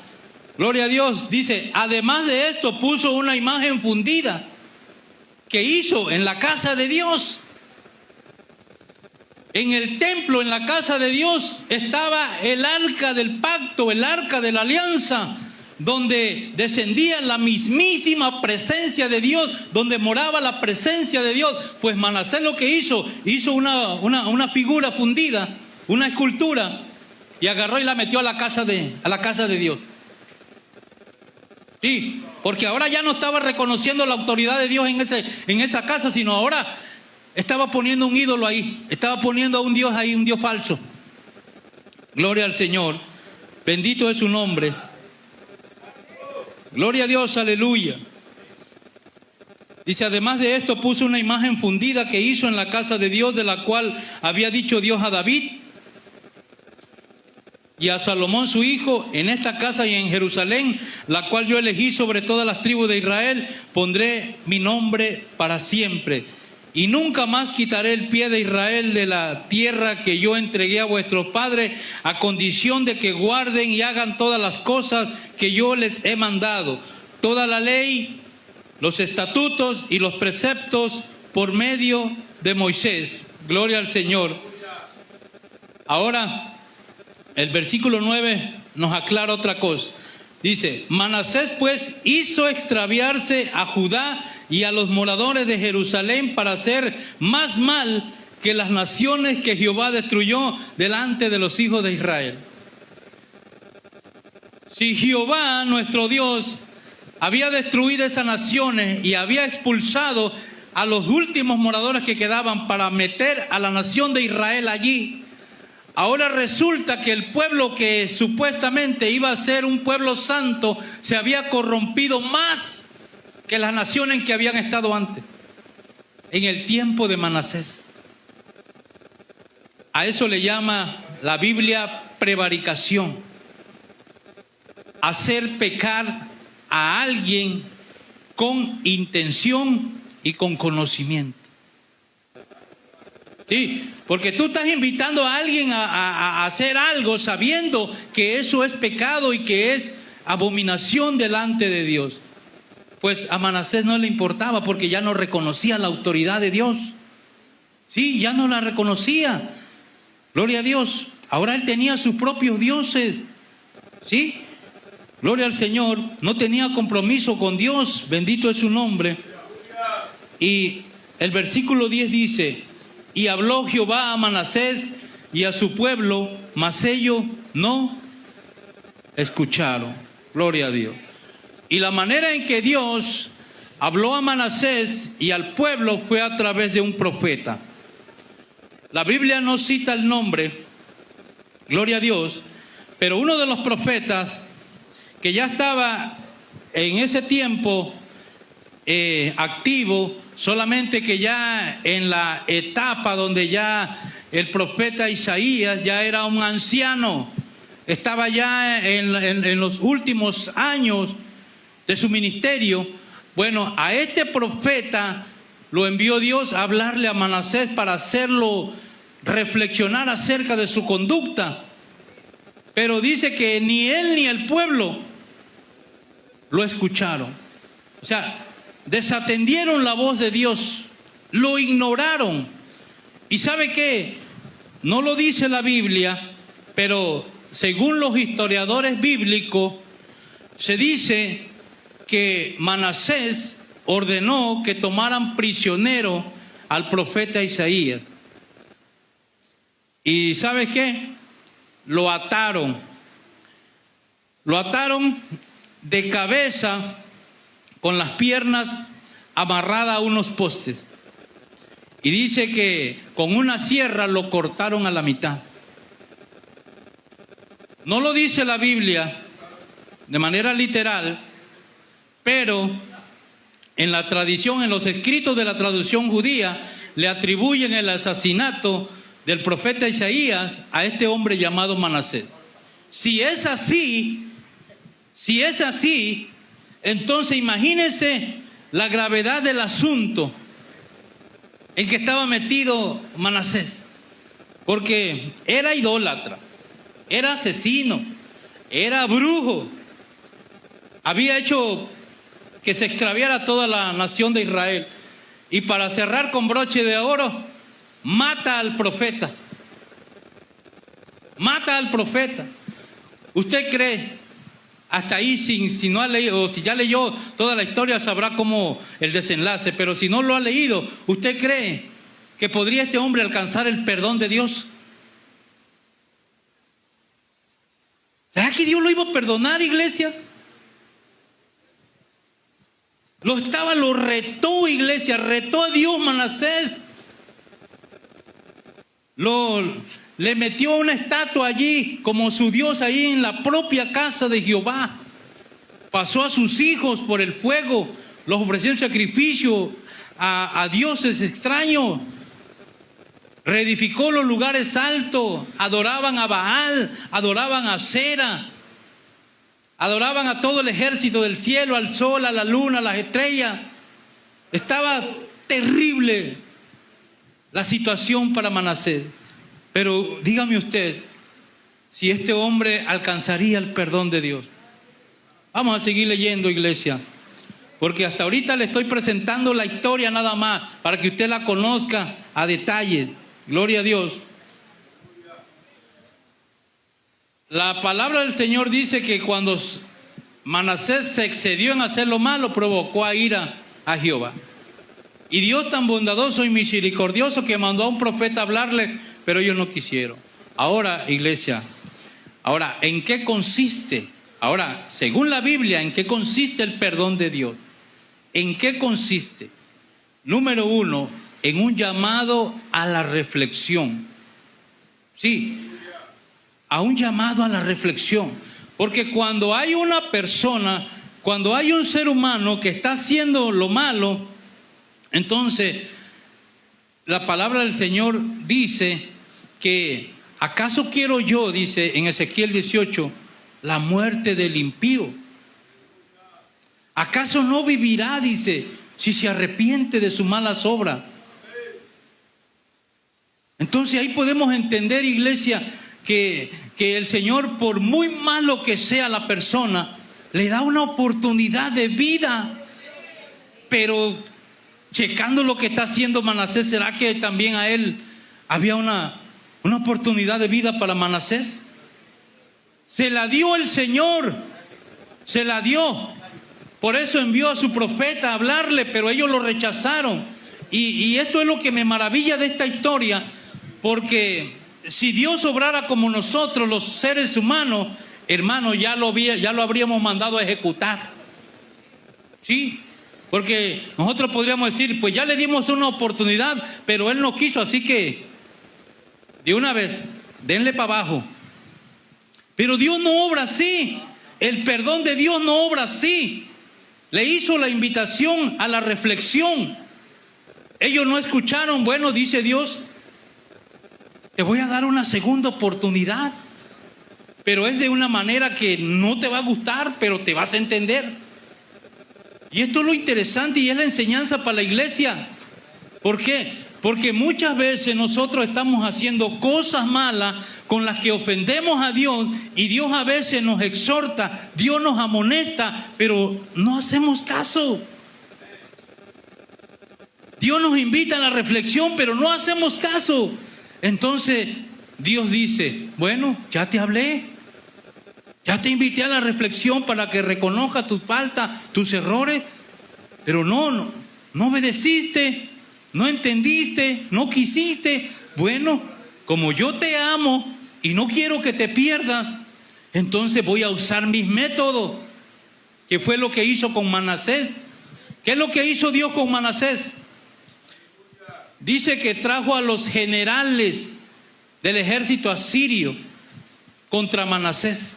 Gloria a Dios. Dice, además de esto puso una imagen fundida que hizo en la casa de Dios. En el templo, en la casa de Dios, estaba el arca del pacto, el arca de la alianza, donde descendía la mismísima presencia de Dios, donde moraba la presencia de Dios. Pues Manasés lo que hizo una figura fundida, una escultura, y agarró y la metió a la casa de Dios. Sí, porque ahora ya no estaba reconociendo la autoridad de Dios en esa casa, sino ahora estaba poniendo un ídolo ahí, estaba poniendo a un Dios ahí, un Dios falso. Gloria al Señor, bendito es su nombre. Gloria a Dios, aleluya. Dice, además de esto puso una imagen fundida que hizo en la casa de Dios, de la cual había dicho Dios a David y a Salomón su hijo: en esta casa y en Jerusalén, la cual yo elegí sobre todas las tribus de Israel, pondré mi nombre para siempre. Y nunca más quitaré el pie de Israel de la tierra que yo entregué a vuestros padres, a condición de que guarden y hagan todas las cosas que yo les he mandado. Toda la ley, los estatutos y los preceptos por medio de Moisés. Gloria al Señor. Ahora, el versículo 9 nos aclara otra cosa. Dice, Manasés pues hizo extraviarse a Judá y a los moradores de Jerusalén para hacer más mal que las naciones que Jehová destruyó delante de los hijos de Israel. Si Jehová, nuestro Dios, había destruido esas naciones y había expulsado a los últimos moradores que quedaban para meter a la nación de Israel allí, ahora resulta que el pueblo que supuestamente iba a ser un pueblo santo se había corrompido más que las naciones que habían estado antes, en el tiempo de Manasés. A eso le llama la Biblia prevaricación. Hacer pecar a alguien con intención y con conocimiento. Sí, porque tú estás invitando a alguien a hacer algo sabiendo que eso es pecado y que es abominación delante de Dios. Pues a Manasés no le importaba porque ya no reconocía la autoridad de Dios. Sí, ya no la reconocía. Gloria a Dios. Ahora él tenía sus propios dioses. Sí, gloria al Señor. No tenía compromiso con Dios. Bendito es su nombre. Y el versículo 10 dice: y habló Jehová a Manasés y a su pueblo, mas ellos no escucharon. Gloria a Dios. Y la manera en que Dios habló a Manasés y al pueblo fue a través de un profeta. La Biblia no cita el nombre, gloria a Dios, pero uno de los profetas que ya estaba en ese tiempo activo, solamente que ya en la etapa donde ya el profeta Isaías ya era un anciano, estaba ya en los últimos años de su ministerio. Bueno, a este profeta lo envió Dios a hablarle a Manasés para hacerlo reflexionar acerca de su conducta. Pero dice que ni él ni el pueblo lo escucharon. O sea, desatendieron la voz de Dios, lo ignoraron. ¿Y sabe qué? No lo dice la Biblia, pero según los historiadores bíblicos, se dice que Manasés ordenó que tomaran prisionero al profeta Isaías. ¿Y sabes qué? Lo ataron. Lo ataron de cabeza con las piernas amarradas a unos postes. Y dice que con una sierra lo cortaron a la mitad. No lo dice la Biblia de manera literal, pero en la tradición, en los escritos de la tradición judía, le atribuyen el asesinato del profeta Isaías a este hombre llamado Manasés. Si es así, entonces imagínense la gravedad del asunto en que estaba metido Manasés. porque era idólatra, era asesino, era brujo, había hecho que se extraviara toda la nación de Israel. Y para cerrar con broche de oro, mata al profeta. Mata al profeta. ¿Usted cree? Hasta ahí, si no ha leído, o si ya leyó toda la historia, sabrá cómo el desenlace. Pero si no lo ha leído, ¿usted cree que podría este hombre alcanzar el perdón de Dios? ¿Será que Dios lo iba a perdonar, iglesia? Lo retó, iglesia, retó a Dios Manasés. Le metió una estatua allí como su Dios, allí en la propia casa de Jehová. Pasó a sus hijos por el fuego, los ofreció en sacrificio a dioses extraños. Reedificó los lugares altos, adoraban a Baal, adoraban a Sera, adoraban a todo el ejército del cielo, al sol, a la luna, a las estrellas. Estaba terrible la situación para Manasés. Pero dígame usted, si este hombre alcanzaría el perdón de Dios. Vamos a seguir leyendo, iglesia, porque hasta ahorita le estoy presentando la historia nada más, para que usted la conozca a detalle. Gloria a Dios. La palabra del Señor dice que cuando Manasés se excedió en hacer lo malo, provocó a ira a Jehová. Y Dios tan bondadoso y misericordioso que mandó a un profeta a hablarle, pero ellos no quisieron. Ahora, iglesia, ¿en qué consiste? Ahora, según la Biblia, ¿en qué consiste el perdón de Dios? ¿En qué consiste? Número uno, en un llamado a la reflexión. Sí, a un llamado a la reflexión. Porque cuando hay una persona, cuando hay un ser humano que está haciendo lo malo, entonces la palabra del Señor dice que ¿acaso quiero yo, dice en Ezequiel 18, la muerte del impío? ¿Acaso no vivirá, dice, si se arrepiente de sus malas obras? Entonces ahí podemos entender, iglesia, que el Señor, por muy malo que sea la persona, le da una oportunidad de vida. Pero checando lo que está haciendo Manasés, ¿será que también a él había una oportunidad de vida para Manasés? Se la dio el Señor, se la dio. Por eso envió a su profeta a hablarle, pero ellos lo rechazaron. Y esto es lo que me maravilla de esta historia, porque si Dios obrara como nosotros, los seres humanos, hermano, ya lo habríamos mandado a ejecutar. ¿Sí? Porque nosotros podríamos decir, pues ya le dimos una oportunidad, pero él no quiso, así que de una vez, denle para abajo. Pero Dios no obra así. El perdón de Dios no obra así. Le hizo la invitación a la reflexión. Ellos no escucharon. Bueno, dice Dios, te voy a dar una segunda oportunidad, pero es de una manera que no te va a gustar, pero te vas a entender. Y esto es lo interesante y es la enseñanza para la iglesia. ¿Por qué? Porque muchas veces nosotros estamos haciendo cosas malas con las que ofendemos a Dios, y Dios a veces nos exhorta, Dios nos amonesta, pero no hacemos caso. Dios nos invita a la reflexión, pero no hacemos caso. Entonces Dios dice, bueno, ya te hablé, ya te invité a la reflexión para que reconozcas tus faltas, tus errores, pero no obedeciste, no entendiste, no quisiste. Bueno, como yo te amo y no quiero que te pierdas, entonces voy a usar mis métodos, que fue lo que hizo con Manasés. ¿Qué es lo que hizo Dios con Manasés? Dice que trajo a los generales del ejército asirio contra Manasés.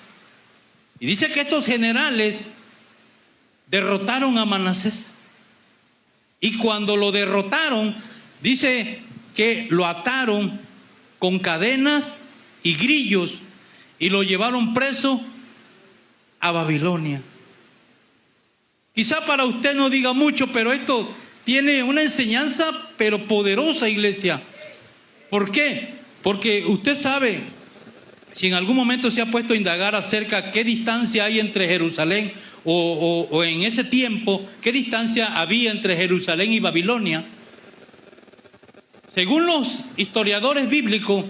Y dice que estos generales derrotaron a Manasés. Y cuando lo derrotaron, dice que lo ataron con cadenas y grillos y lo llevaron preso a Babilonia. Quizá para usted no diga mucho, pero esto tiene una enseñanza pero poderosa, iglesia. ¿Por qué? Porque usted sabe, si en algún momento se ha puesto a indagar acerca de qué distancia hay entre Jerusalén o en ese tiempo, qué distancia había entre Jerusalén y Babilonia. Según los historiadores bíblicos,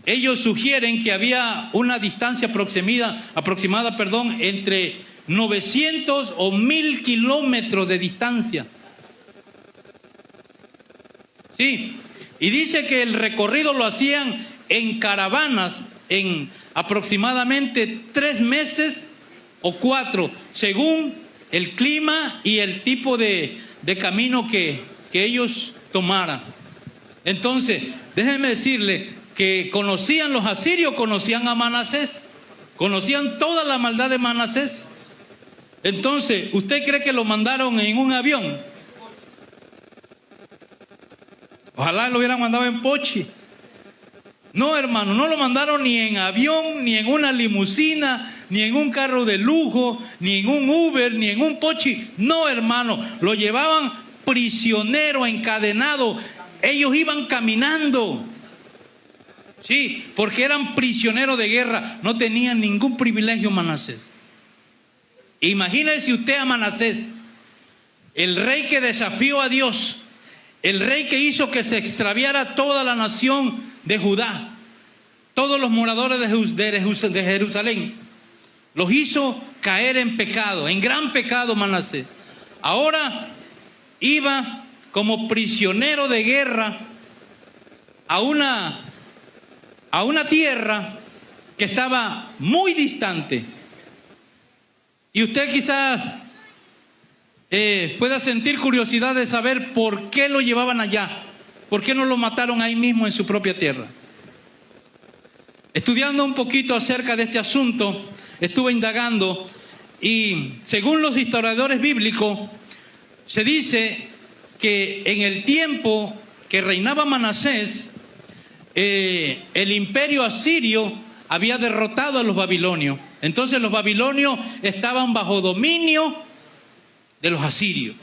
ellos sugieren que había una distancia aproximada, entre 900 o 1000 kilómetros de distancia. Sí, y dice que el recorrido lo hacían en caravanas en aproximadamente 3 meses o 4, según el clima y el tipo de camino que ellos tomaran. Entonces, déjenme decirle que los asirios conocían a Manasés, conocían toda la maldad de Manasés. Entonces, ¿usted cree que lo mandaron en un avión? Ojalá lo hubieran mandado en Pochi. No, hermano, no lo mandaron ni en avión, ni en una limusina, ni en un carro de lujo, ni en un Uber, ni en un Pochi. No, hermano, lo llevaban prisionero, encadenado. Ellos iban caminando. Sí, porque eran prisioneros de guerra. No tenían ningún privilegio Manasés. Imagínese usted a Manasés, el rey que desafió a Dios, el rey que hizo que se extraviara toda la nación de Judá, todos los moradores de Jerusalén, los hizo caer en pecado, en gran pecado Manasés. Ahora iba como prisionero de guerra a una tierra que estaba muy distante. Y usted quizás pueda sentir curiosidad de saber por qué lo llevaban allá, por qué no lo mataron ahí mismo en su propia tierra. Estudiando un poquito acerca de este asunto, estuve indagando y según los historiadores bíblicos, se dice que en el tiempo que reinaba Manasés, el imperio asirio había derrotado a los babilonios. Entonces los babilonios estaban bajo dominio de los asirios.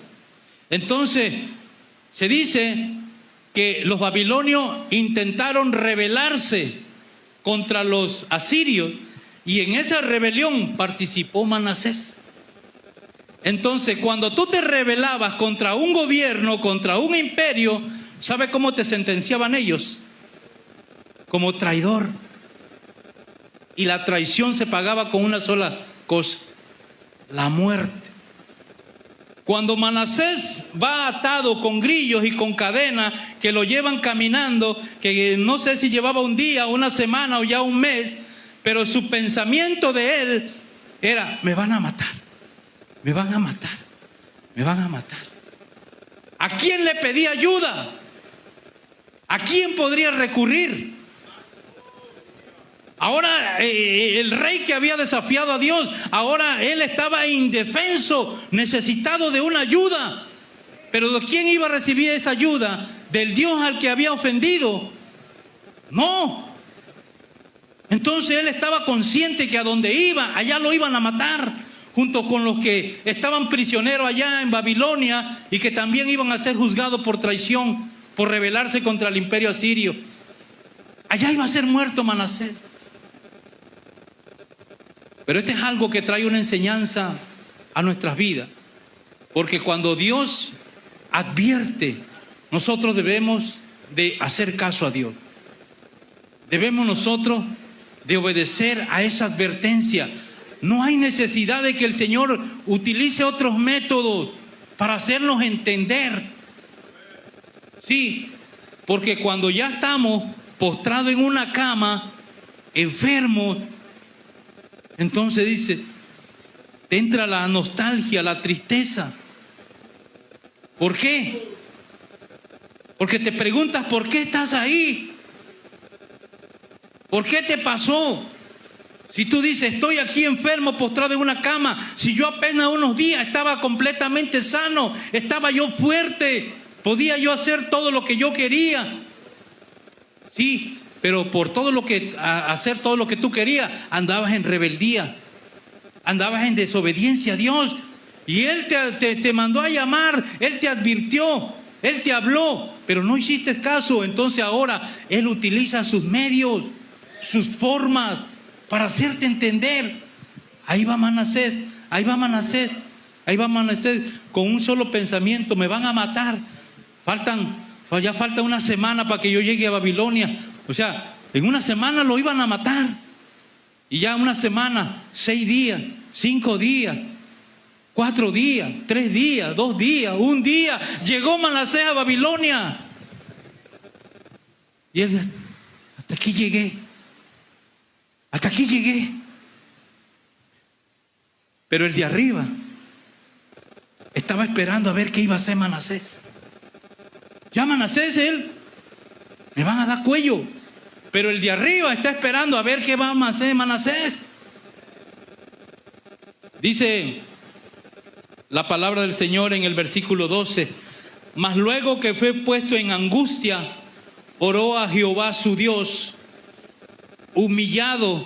Entonces se dice que los babilonios intentaron rebelarse contra los asirios y en esa rebelión participó Manasés. Entonces cuando tú te rebelabas contra un gobierno, contra un imperio, ¿sabe cómo te sentenciaban ellos? Como traidor. Y la traición se pagaba con una sola cosa: la muerte. Cuando Manasés va atado con grillos y con cadenas que lo llevan caminando, que no sé si llevaba un día, una semana o ya un mes, pero su pensamiento de él era: me van a matar, me van a matar, me van a matar. ¿A quién le pedía ayuda? ¿A quién podría recurrir? Ahora el rey que había desafiado a Dios, ahora él estaba indefenso, necesitado de una ayuda. Pero ¿de quién iba a recibir esa ayuda? ¿Del Dios al que había ofendido? No. Entonces él estaba consciente que a donde iba, allá lo iban a matar, junto con los que estaban prisioneros allá en Babilonia y que también iban a ser juzgados por traición, por rebelarse contra el imperio asirio. Allá iba a ser muerto Manasés. Pero este es algo que trae una enseñanza a nuestras vidas. Porque cuando Dios advierte, nosotros debemos de hacer caso a Dios. Debemos nosotros de obedecer a esa advertencia. No hay necesidad de que el Señor utilice otros métodos para hacernos entender. Sí, porque cuando ya estamos postrados en una cama, enfermos, entonces dice, te entra la nostalgia, la tristeza. ¿Por qué? Porque te preguntas, ¿por qué estás ahí? ¿Por qué te pasó? Si tú dices, estoy aquí enfermo, postrado en una cama, si yo apenas unos días estaba completamente sano, estaba yo fuerte, podía yo hacer todo lo que yo quería. Sí, pero por hacer todo lo que tú querías, andabas en rebeldía, andabas en desobediencia a Dios. Y Él te mandó a llamar, Él te advirtió. Él te habló, pero no hiciste caso. Entonces ahora Él utiliza sus medios, sus formas para hacerte entender. Ahí va Manasés, ahí va Manasés, ahí va Manasés con un solo pensamiento: me van a matar. Ya falta una semana para que yo llegue a Babilonia. O sea, en una semana lo iban a matar. Y ya una semana, 6 días, 5 días, 4 días, 3 días, 2 días, 1 día, llegó Manasés a Babilonia. Y él: hasta aquí llegué. Hasta aquí llegué. Pero el de arriba estaba esperando a ver qué iba a hacer Manasés. Ya Manasés, él, me van a dar cuello. Pero el de arriba está esperando a ver qué va a hacer Manasés. Dice la palabra del Señor en el versículo 12: mas luego que fue puesto en angustia, oró a Jehová su Dios, humillado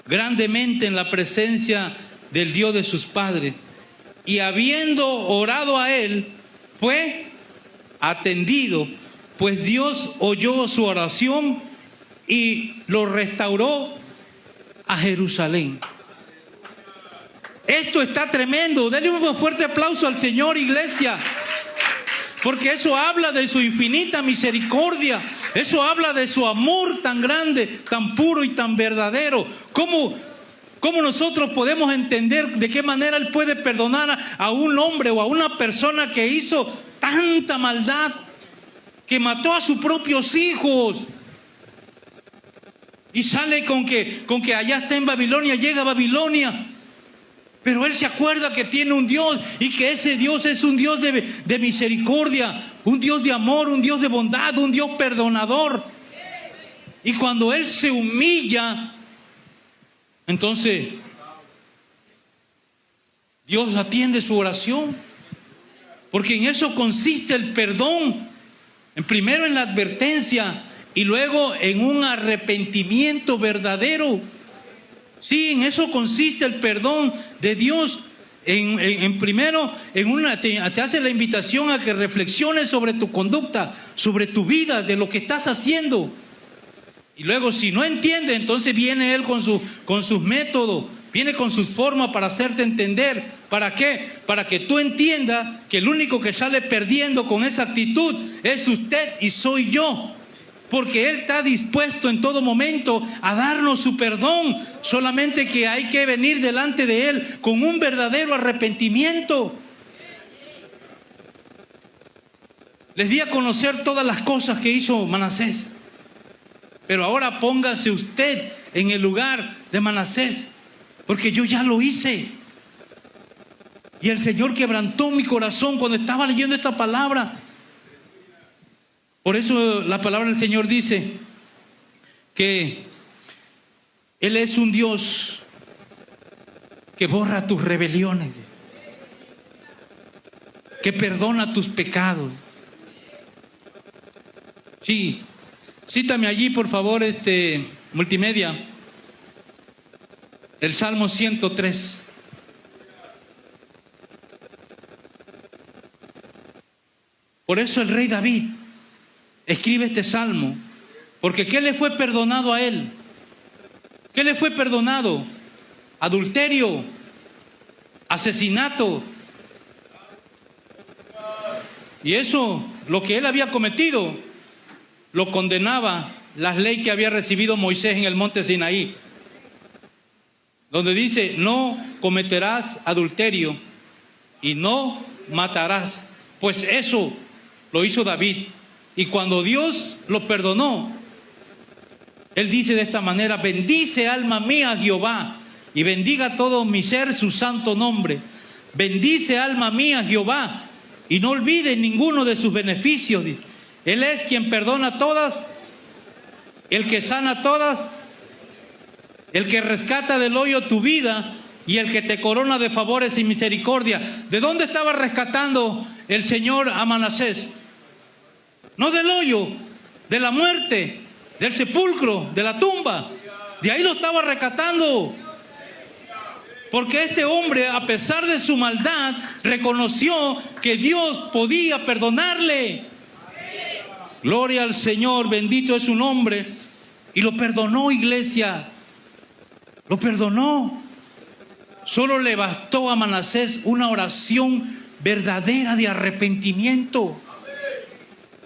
grandemente en la presencia del Dios de sus padres. Y habiendo orado a él, fue atendido, pues Dios oyó su oración y lo restauró a Jerusalén. Esto está tremendo. Denle un fuerte aplauso al Señor, iglesia. Porque eso habla de su infinita misericordia. Eso habla de su amor tan grande, tan puro y tan verdadero. ¿Cómo nosotros podemos entender de qué manera Él puede perdonar a un hombre o a una persona que hizo tanta maldad, que mató a sus propios hijos? Y sale con que allá está en Babilonia, llega a Babilonia. Pero él se acuerda que tiene un Dios y que ese Dios es un Dios de misericordia, un Dios de amor, un Dios de bondad, un Dios perdonador. Y cuando él se humilla, entonces Dios atiende su oración. Porque en eso consiste el perdón. Primero en la advertencia y luego en un arrepentimiento verdadero. Sí, en eso consiste el perdón de Dios. Primero, te hace la invitación a que reflexiones sobre tu conducta, sobre tu vida, de lo que estás haciendo. Y luego, si no entiende, entonces viene Él con sus métodos, viene con sus formas para hacerte entender. ¿Para qué? Para que tú entiendas que el único que sale perdiendo con esa actitud es usted y soy yo. Porque Él está dispuesto en todo momento a darnos su perdón. Solamente que hay que venir delante de Él con un verdadero arrepentimiento. Les di a conocer todas las cosas que hizo Manasés. Pero ahora póngase usted en el lugar de Manasés. Porque yo ya lo hice. Y el Señor quebrantó mi corazón cuando estaba leyendo esta palabra. Por eso la palabra del Señor dice que Él es un Dios que borra tus rebeliones, que perdona tus pecados. Sí, cítame allí por favor, multimedia, el Salmo 103. Por eso el rey David escribe este salmo, porque ¿qué le fue perdonado a él? ¿Qué le fue perdonado? Adulterio, asesinato. Y eso, lo que él había cometido, lo condenaba la ley que había recibido Moisés en el monte Sinaí, donde dice: no cometerás adulterio y no matarás. Pues eso lo hizo David. Y cuando Dios lo perdonó, Él dice de esta manera: bendice alma mía a Jehová, y bendiga todo mi ser su santo nombre. Bendice alma mía a Jehová, y no olvides ninguno de sus beneficios. Él es quien perdona todas, el que sana todas, el que rescata del hoyo tu vida y el que te corona de favores y misericordia. ¿De dónde estaba rescatando el Señor a Manasés? No del hoyo, de la muerte, del sepulcro, de la tumba. De ahí lo estaba rescatando. Porque este hombre, a pesar de su maldad, reconoció que Dios podía perdonarle. Gloria al Señor, bendito es su nombre. Y lo perdonó, iglesia. Lo perdonó. Solo le bastó a Manasés una oración verdadera de arrepentimiento.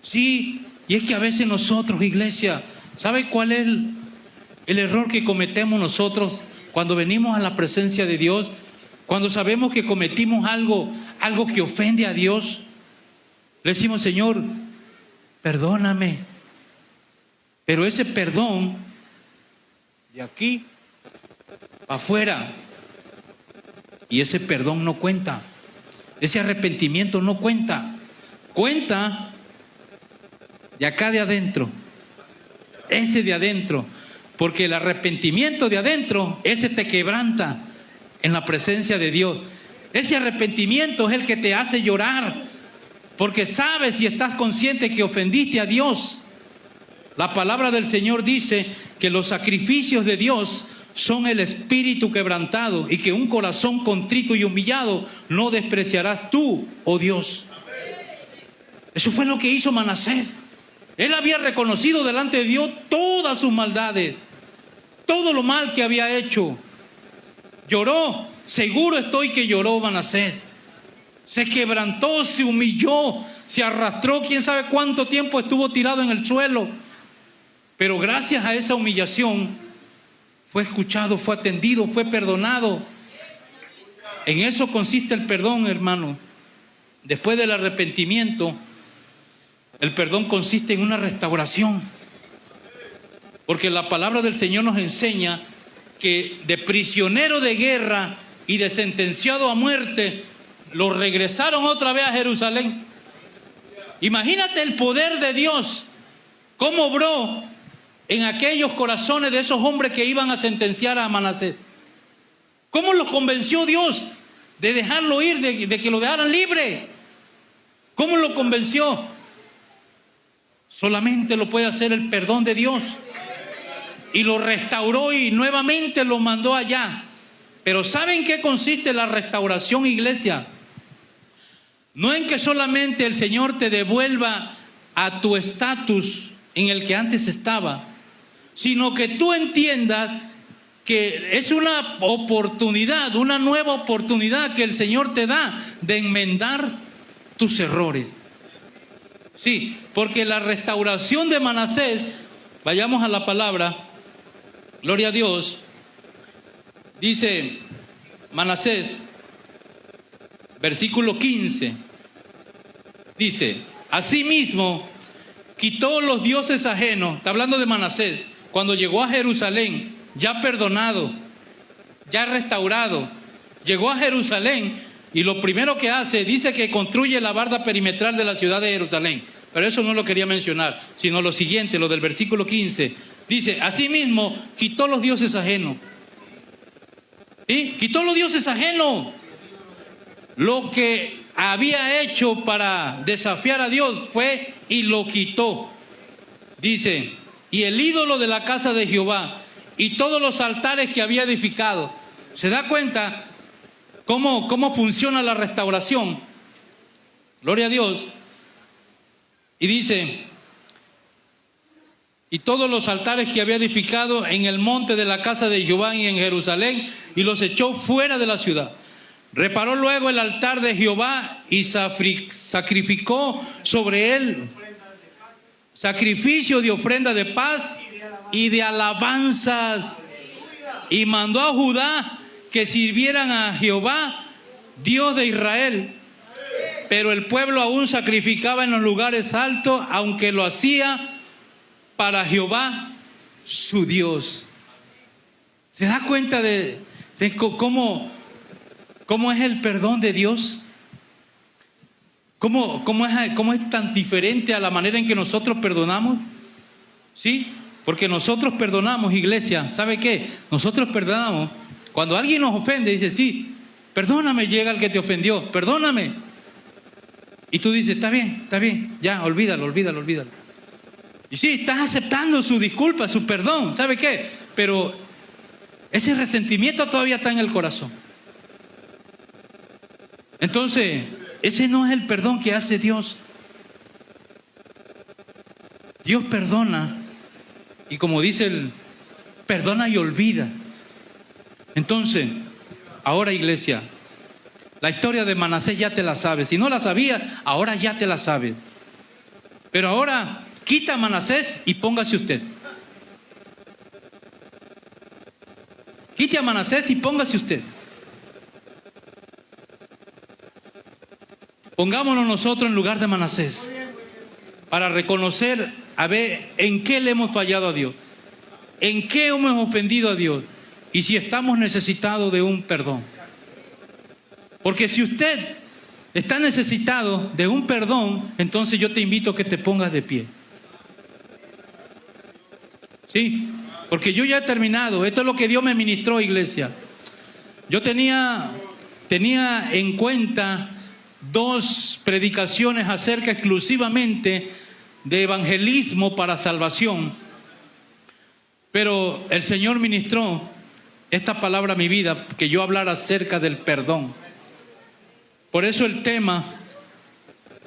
Sí, y es que a veces nosotros, iglesia, ¿sabe cuál es el error que cometemos nosotros cuando venimos a la presencia de Dios? Cuando sabemos que cometimos algo que ofende a Dios, le decimos: Señor, perdóname. Pero ese perdón, de aquí para afuera, y ese perdón no cuenta. Ese arrepentimiento no cuenta. Cuenta de acá de adentro. Ese de adentro. Porque el arrepentimiento de adentro, ese te quebranta en la presencia de Dios. Ese arrepentimiento es el que te hace llorar. Porque sabes y estás consciente que ofendiste a Dios. La palabra del Señor dice que los sacrificios de Dios son el espíritu quebrantado, y que un corazón contrito y humillado no despreciarás tú, oh Dios. Eso fue lo que hizo Manasés. Él había reconocido delante de Dios todas sus maldades, todo lo mal que había hecho. Lloró, seguro estoy que lloró Manasés. Se quebrantó, se humilló, se arrastró, quién sabe cuánto tiempo estuvo tirado en el suelo. Pero gracias a esa humillación fue escuchado, fue atendido, fue perdonado. En eso consiste el perdón, hermano. Después del arrepentimiento, el perdón consiste en una restauración. Porque la palabra del Señor nos enseña que de prisionero de guerra y de sentenciado a muerte, lo regresaron otra vez a Jerusalén. Imagínate el poder de Dios, cómo obró en aquellos corazones de esos hombres que iban a sentenciar a Manasés. ¿Cómo los convenció Dios de dejarlo ir, de que lo dejaran libre? ¿Cómo lo convenció? Solamente lo puede hacer el perdón de Dios. Y lo restauró y nuevamente lo mandó allá. Pero ¿saben qué consiste la restauración, iglesia? No en que solamente el Señor te devuelva a tu estatus en el que antes estaba, sino que tú entiendas que es una oportunidad, una nueva oportunidad que el Señor te da de enmendar tus errores. Sí, porque la restauración de Manasés, vayamos a la palabra, gloria a Dios, dice Manasés, versículo 15, dice: asimismo quitó los dioses ajenos. Está hablando de Manasés, cuando llegó a Jerusalén, ya perdonado, ya restaurado, llegó a Jerusalén y lo primero que hace, dice que construye la barda perimetral de la ciudad de Jerusalén. Pero eso no lo quería mencionar, sino lo siguiente, lo del versículo 15. Dice: asimismo quitó los dioses ajenos. ¿Sí? Quitó los dioses ajenos. Lo que había hecho para desafiar a Dios fue y lo quitó. Dice: y el ídolo de la casa de Jehová y todos los altares que había edificado. ¿Se da cuenta cómo funciona la restauración? Gloria a Dios. Y dice: y todos los altares que había edificado en el monte de la casa de Jehová y en Jerusalén, y los echó fuera de la ciudad. Reparó luego el altar de Jehová y sacrificó sobre él sacrificio de ofrenda de paz y de alabanzas. Y mandó a Judá que sirvieran a Jehová, Dios de Israel. Pero el pueblo aún sacrificaba en los lugares altos, aunque lo hacía para Jehová, su Dios. ¿Se da cuenta de cómo es el perdón de Dios? ¿Cómo es tan diferente a la manera en que nosotros perdonamos? ¿Sí? Porque nosotros perdonamos, iglesia. ¿Sabe qué? Nosotros perdonamos. Cuando alguien nos ofende, dice: sí, perdóname, llega el que te ofendió, perdóname. Y tú dices: está bien, ya, olvídalo. Y sí, estás aceptando su disculpa, su perdón, ¿sabe qué? Pero ese resentimiento todavía está en el corazón. Entonces, ese no es el perdón que hace Dios. Dios perdona, y como dice él, perdona y olvida. Entonces, ahora, iglesia, la historia de Manasés ya te la sabes. Si no la sabías, ahora ya te la sabes. Pero ahora, quita a Manasés y póngase usted. Quite a Manasés y póngase usted. Pongámonos nosotros en lugar de Manasés, para reconocer, a ver, en qué le hemos fallado a Dios, en qué hemos ofendido a Dios, y si estamos necesitados de un perdón. Porque si usted está necesitado de un perdón, entonces yo te invito a que te pongas de pie. ¿Sí? Porque yo ya he terminado. Esto es lo que Dios me ministró, iglesia. Yo tenía en cuenta 2 predicaciones acerca exclusivamente de evangelismo para salvación. Pero el Señor ministró esta palabra a mi vida, que yo hablara acerca del perdón. Por eso el tema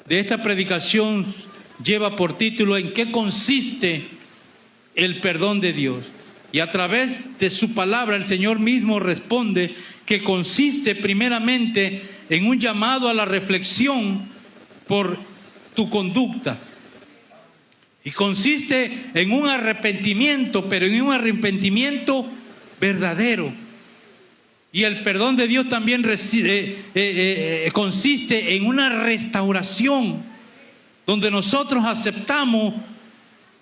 de esta predicación lleva por título ¿en qué consiste el perdón de Dios? Y a través de su palabra el Señor mismo responde que consiste primeramente en un llamado a la reflexión por tu conducta. Y consiste en un arrepentimiento, pero en un arrepentimiento verdadero. Y el perdón de Dios también consiste en una restauración, donde nosotros aceptamos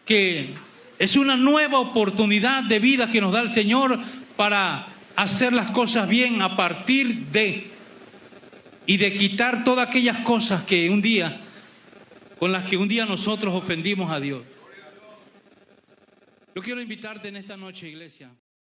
que es una nueva oportunidad de vida que nos da el Señor para hacer las cosas bien a partir de, y de quitar todas aquellas cosas que con las que un día nosotros ofendimos a Dios. Yo quiero invitarte en esta noche, iglesia.